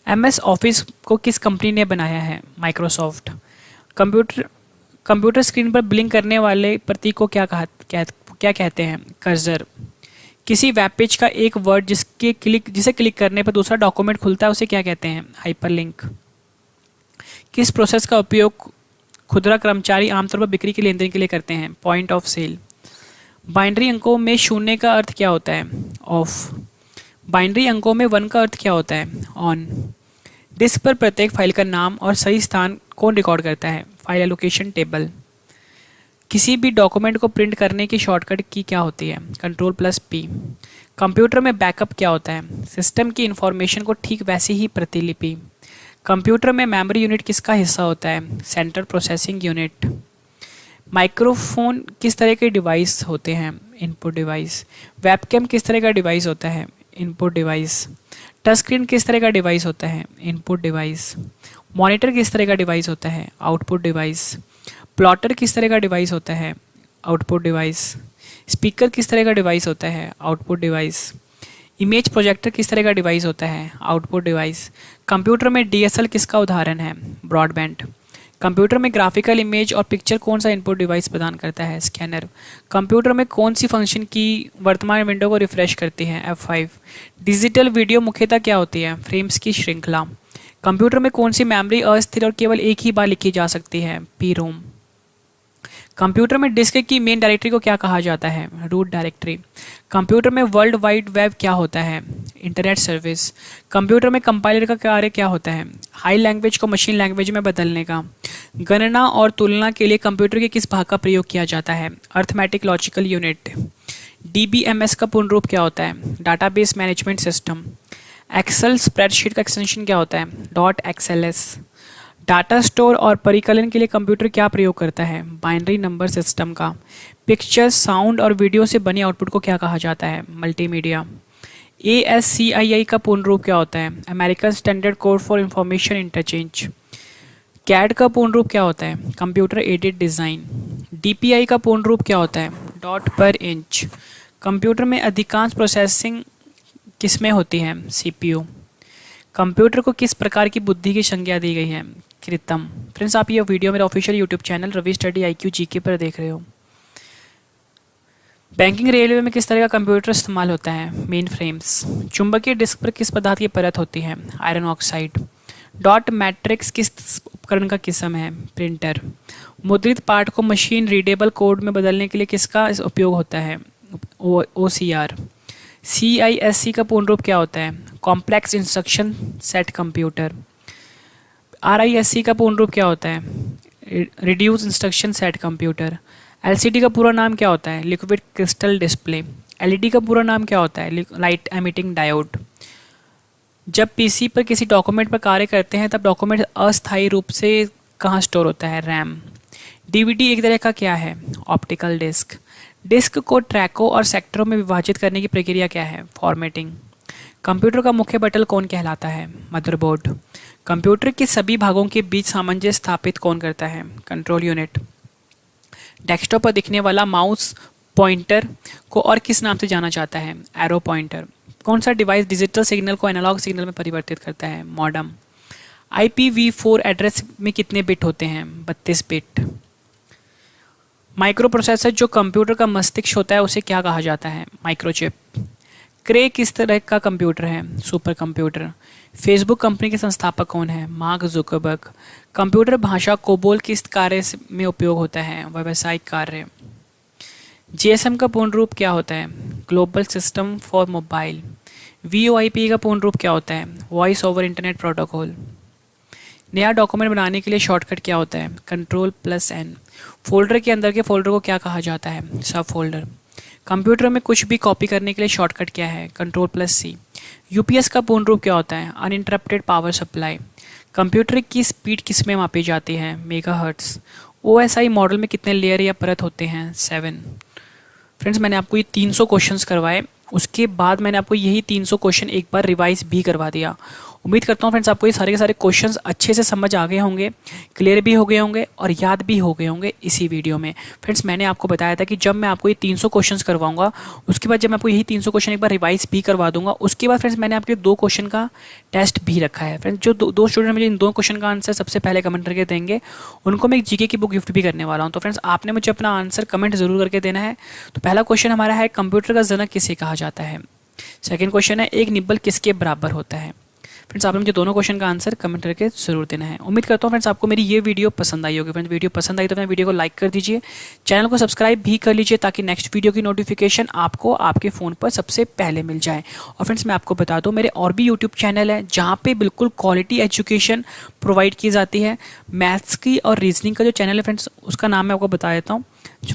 MS ऑफिस को किस कंपनी ने बनाया है? माइक्रोसॉफ्ट। कंप्यूटर स्क्रीन पर ब्लिंक करने वाले प्रतीक को क्या कहते हैं? कर्सर। किसी वेब पेज का एक वर्ड जिसे क्लिक करने पर दूसरा डॉक्यूमेंट खुलता है उसे क्या कहते हैं? हाइपरलिंक। किस प्रोसेस का उपयोग खुदरा कर्मचारी आमतौर पर बिक्री के लेन देन के लिए करते हैं? Point of cell. बाइनरी अंकों में शून्य का अर्थ क्या होता है? ऑफ। बाइनरी अंकों में 1 का अर्थ क्या होता है? ऑन। डिस्क पर प्रत्येक फाइल का नाम और सही स्थान कौन रिकॉर्ड करता है? File allocation table. किसी भी डॉक्यूमेंट को प्रिंट करने की शॉर्टकट की क्या होती है? Ctrl+P। कंप्यूटर में बैकअप क्या होता है? सिस्टम की इंफॉर्मेशन को ठीक वैसे ही प्रतिलिपि। कंप्यूटर में मेमोरी यूनिट किसका हिस्सा होता है? Central processing unit. माइक्रोफोन किस तरह के डिवाइस होते हैं? Input device. वेबकैम किस तरह का डिवाइस होता है? Input device. टच स्क्रीन किस तरह का डिवाइस होता है? Input device. मॉनिटर किस तरह का डिवाइस होता है? Output device. प्लॉटर किस तरह का डिवाइस होता है? Output device. स्पीकर किस तरह का डिवाइस होता है? Output device. इमेज प्रोजेक्टर किस तरह का डिवाइस होता है? Output device. कंप्यूटर में DSL किसका उदाहरण है? ब्रॉडबैंड। कंप्यूटर में ग्राफिकल इमेज और पिक्चर कौन सा इनपुट डिवाइस प्रदान करता है? स्कैनर। कंप्यूटर में कौन सी फंक्शन की वर्तमान विंडो को रिफ्रेश करती है? F5। डिजिटल वीडियो मुख्यतः क्या होती है? फ्रेम्स की श्रृंखला। कंप्यूटर में कौन सी मेमोरी अस्थिर और केवल एक ही बार लिखी जा सकती है? PROM। कंप्यूटर में डिस्क की मेन डायरेक्टरी को क्या कहा जाता है? Root directory. कंप्यूटर में वर्ल्ड वाइड वेब क्या होता है? Internet service. कंप्यूटर में कंपाइलर का कार्य क्या होता है? हाई लैंग्वेज को मशीन लैंग्वेज में बदलने का। गणना और तुलना के लिए कंप्यूटर के किस भाग का प्रयोग किया जाता है? Arithmetic logical unit. DBMS का पूर्ण रूप क्या होता है? Database management system. Excel spreadsheet का एक्सटेंशन क्या होता है? .XLS। डाटा स्टोर और परिकलन के लिए कंप्यूटर क्या प्रयोग करता है? बाइनरी नंबर सिस्टम का। पिक्चर, साउंड और वीडियो से बनी आउटपुट को क्या कहा जाता है? मल्टीमीडिया। ASCII का पूर्ण रूप क्या होता है? American standard code for information interchange. CAD का पूर्ण रूप क्या होता है? Computer aided design. DPI का पूर्ण रूप क्या होता है? डॉट पर इंच। कंप्यूटर में अधिकांश प्रोसेसिंग किसमें होती है? CPU। कंप्यूटर को किस प्रकार की बुद्धि की संज्ञा दी गई है? कृत्रिम। फ्रेंड्स, आप ये वीडियो मेरे official YouTube channel Ravi study IQ GK पर देख रहे हो। बैंकिंग रेलवे में किस तरह का कंप्यूटर इस्तेमाल होता है? Main frames. चुंबकीय डिस्क पर किस पदार्थ की परत होती है? Iron oxide. डॉट मैट्रिक्स किस उपकरण का किस्म है? प्रिंटर। मुद्रित पाठ को मशीन रीडेबल कोड में बदलने के लिए किसका उपयोग होता है? OCR। CISC का पूर्ण रूप क्या होता है? Complex instruction set computer. RISC का पूर्ण रूप क्या होता है? Reduce instruction set computer. LCD का पूरा नाम क्या होता है? Liquid crystal display. LED का पूरा नाम क्या होता है? Light emitting diode. जब पीसी पर किसी डॉक्यूमेंट पर कार्य करते हैं तब डॉक्यूमेंट अस्थायी रूप से कहाँ स्टोर होता है? रैम। डीवीडी एक तरह का क्या है? Optical disc. डिस्क को ट्रैकों और सेक्टरों में विभाजित करने की प्रक्रिया क्या है? फॉर्मेटिंग। कंप्यूटर का मुख्य बटन कौन कहलाता है? मदरबोर्ड। कंप्यूटर के सभी भागों के बीच सामंजस्य स्थापित कौन करता है? Control unit. डेस्कटॉप पर दिखने वाला माउस पॉइंटर को और किस नाम से जाना जाता है? Arrow pointer. कौन सा डिवाइस डिजिटल सिग्नल को एनालॉग सिग्नल में परिवर्तित करता है? मॉडेम। IPv4 एड्रेस में कितने बिट होते हैं? 32 बिट। माइक्रो प्रोसेसर जो कंप्यूटर का मस्तिष्क होता है उसे क्या कहा जाता है? माइक्रोचिप। क्रे किस तरह का कंप्यूटर है? Super computer. फेसबुक कंपनी के संस्थापक कौन है? Mark Zuckerberg. कंप्यूटर भाषा कोबोल किस कार्य में उपयोग होता है? व्यावसायिक कार्य। GSM का पूर्ण रूप क्या होता है? Global system for mobile. VoIP का पूर्ण रूप क्या होता है? Voice over internet protocol. नया डॉक्यूमेंट बनाने के लिए शॉर्टकट क्या होता है? Ctrl+N। फोल्डर के अंदर के फोल्डर को क्या कहा जाता है? सब फोल्डर। कंप्यूटर में कुछ भी कॉपी करने के लिए शॉर्टकट क्या है? Ctrl+C। UPS का पूर्ण रूप क्या होता है? Uninterrupted power supply. कंप्यूटर की स्पीड किस में मापी जाती है? मेगाहर्ट्ज। OSI मॉडल में कितने लेयर या परत होते हैं? 7। फ्रेंड्स, मैंने आपको ये 300 क्वेश्चंस करवाए, उसके बाद मैंने आपको यही 300 क्वेश्चन एक बार रिवाइज भी करवा दिया। उम्मीद करता हूँ फ्रेंड्स आपको ये सारे के सारे क्वेश्चंस अच्छे से समझ आ गए होंगे, क्लियर भी हो गए होंगे और याद भी हो गए होंगे इसी वीडियो में। फ्रेंड्स, मैंने आपको बताया था कि जब मैं आपको ये 300 क्वेश्चंस करवाऊंगा, उसके बाद जब मैं आपको यही 300 क्वेश्चन एक बार रिवाइज भी करवा दूंगा, उसके बाद फ्रेंड्स मैंने आपके 2 क्वेश्चन का टेस्ट भी रखा है। फ्रेंड्स, जो दो स्टूडेंट मुझे इन 2 क्वेश्चन का आंसर सबसे पहले कमेंट करके देंगे, उनको मैं एक जीके की बुक गिफ्ट भी करने वाला हूँ। तो फ्रेंड्स, आपने मुझे अपना आंसर कमेंट जरूर करके देना है। तो पहला क्वेश्चन हमारा है, कंप्यूटर का जनक किसे कहा जाता है? सेकंड क्वेश्चन है, एक निब्बल किसके बराबर होता है? फ्रेंड्स, आपने मुझे दोनों क्वेश्चन का आंसर कमेंट करके जरूर देना है। उम्मीद करता हूँ फ्रेंड्स आपको मेरी ये वीडियो पसंद आई होगी। फ्रेंड्स, वीडियो पसंद आई तो अपने वीडियो को लाइक कर दीजिए, चैनल को सब्सक्राइब भी कर लीजिए ताकि नेक्स्ट वीडियो की नोटिफिकेशन आपको आपके फ़ोन पर सबसे पहले मिल जाए। और फ्रेंड्स, मैं आपको बता दूँ, मेरे और भी यूट्यूब चैनल है जहाँ पे बिल्कुल क्वालिटी एजुकेशन प्रोवाइड की जाती है। मैथ्स की और रीजनिंग का जो चैनल है फ्रेंड्स, उसका नाम मैं आपको बता देता हूँ।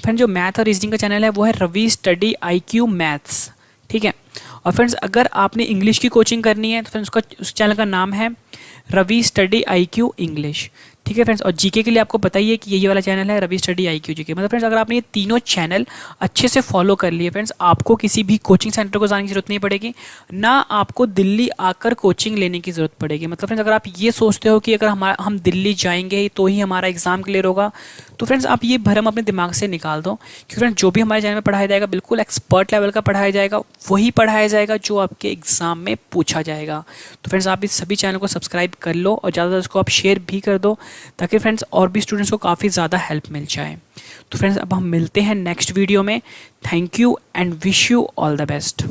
जो मैथ और रीजनिंग का चैनल है वो है रवि स्टडी IQ मैथ्स, ठीक है। और फ्रेंड्स, अगर आपने इंग्लिश की कोचिंग करनी है तो फ्रेंड्स उस चैनल का नाम है रवि स्टडी IQ इंग्लिश, ठीक है फ्रेंड्स। और जीके के लिए आपको बताइए कि ये वाला चैनल है रवि स्टडी IQ जीके। मतलब फ्रेंड्स, अगर आपने ये तीनों चैनल अच्छे से फॉलो कर लिए फ्रेंड्स, आपको किसी भी कोचिंग सेंटर को जाने की जरूरत नहीं पड़ेगी, ना आपको दिल्ली आकर कोचिंग लेने की जरूरत पड़ेगी। मतलब फ्रेंड्स, अगर आप ये सोचते हो कि अगर हम दिल्ली जाएंगे तो ही हमारा एग्जाम क्लियर होगा, तो फ्रेंड्स आप ये भ्रम अपने दिमाग से निकाल दो। क्योंकि फ्रेंड्स, जो भी हमारे चैनल में पढ़ाया जाएगा बिल्कुल एक्सपर्ट लेवल का पढ़ाया जाएगा, वही पढ़ाया जाएगा जो आपके एग्जाम में पूछा जाएगा। तो फ्रेंड्स, आप इस सभी चैनल को सब्सक्राइब कर लो और ज़्यादातर इसको आप शेयर भी कर दो ताकि फ्रेंड्स और भी स्टूडेंट्स को काफ़ी ज़्यादा हेल्प मिल जाए। तो फ्रेंड्स, अब हम मिलते हैं नेक्स्ट वीडियो में। Thank you and wish you all the best.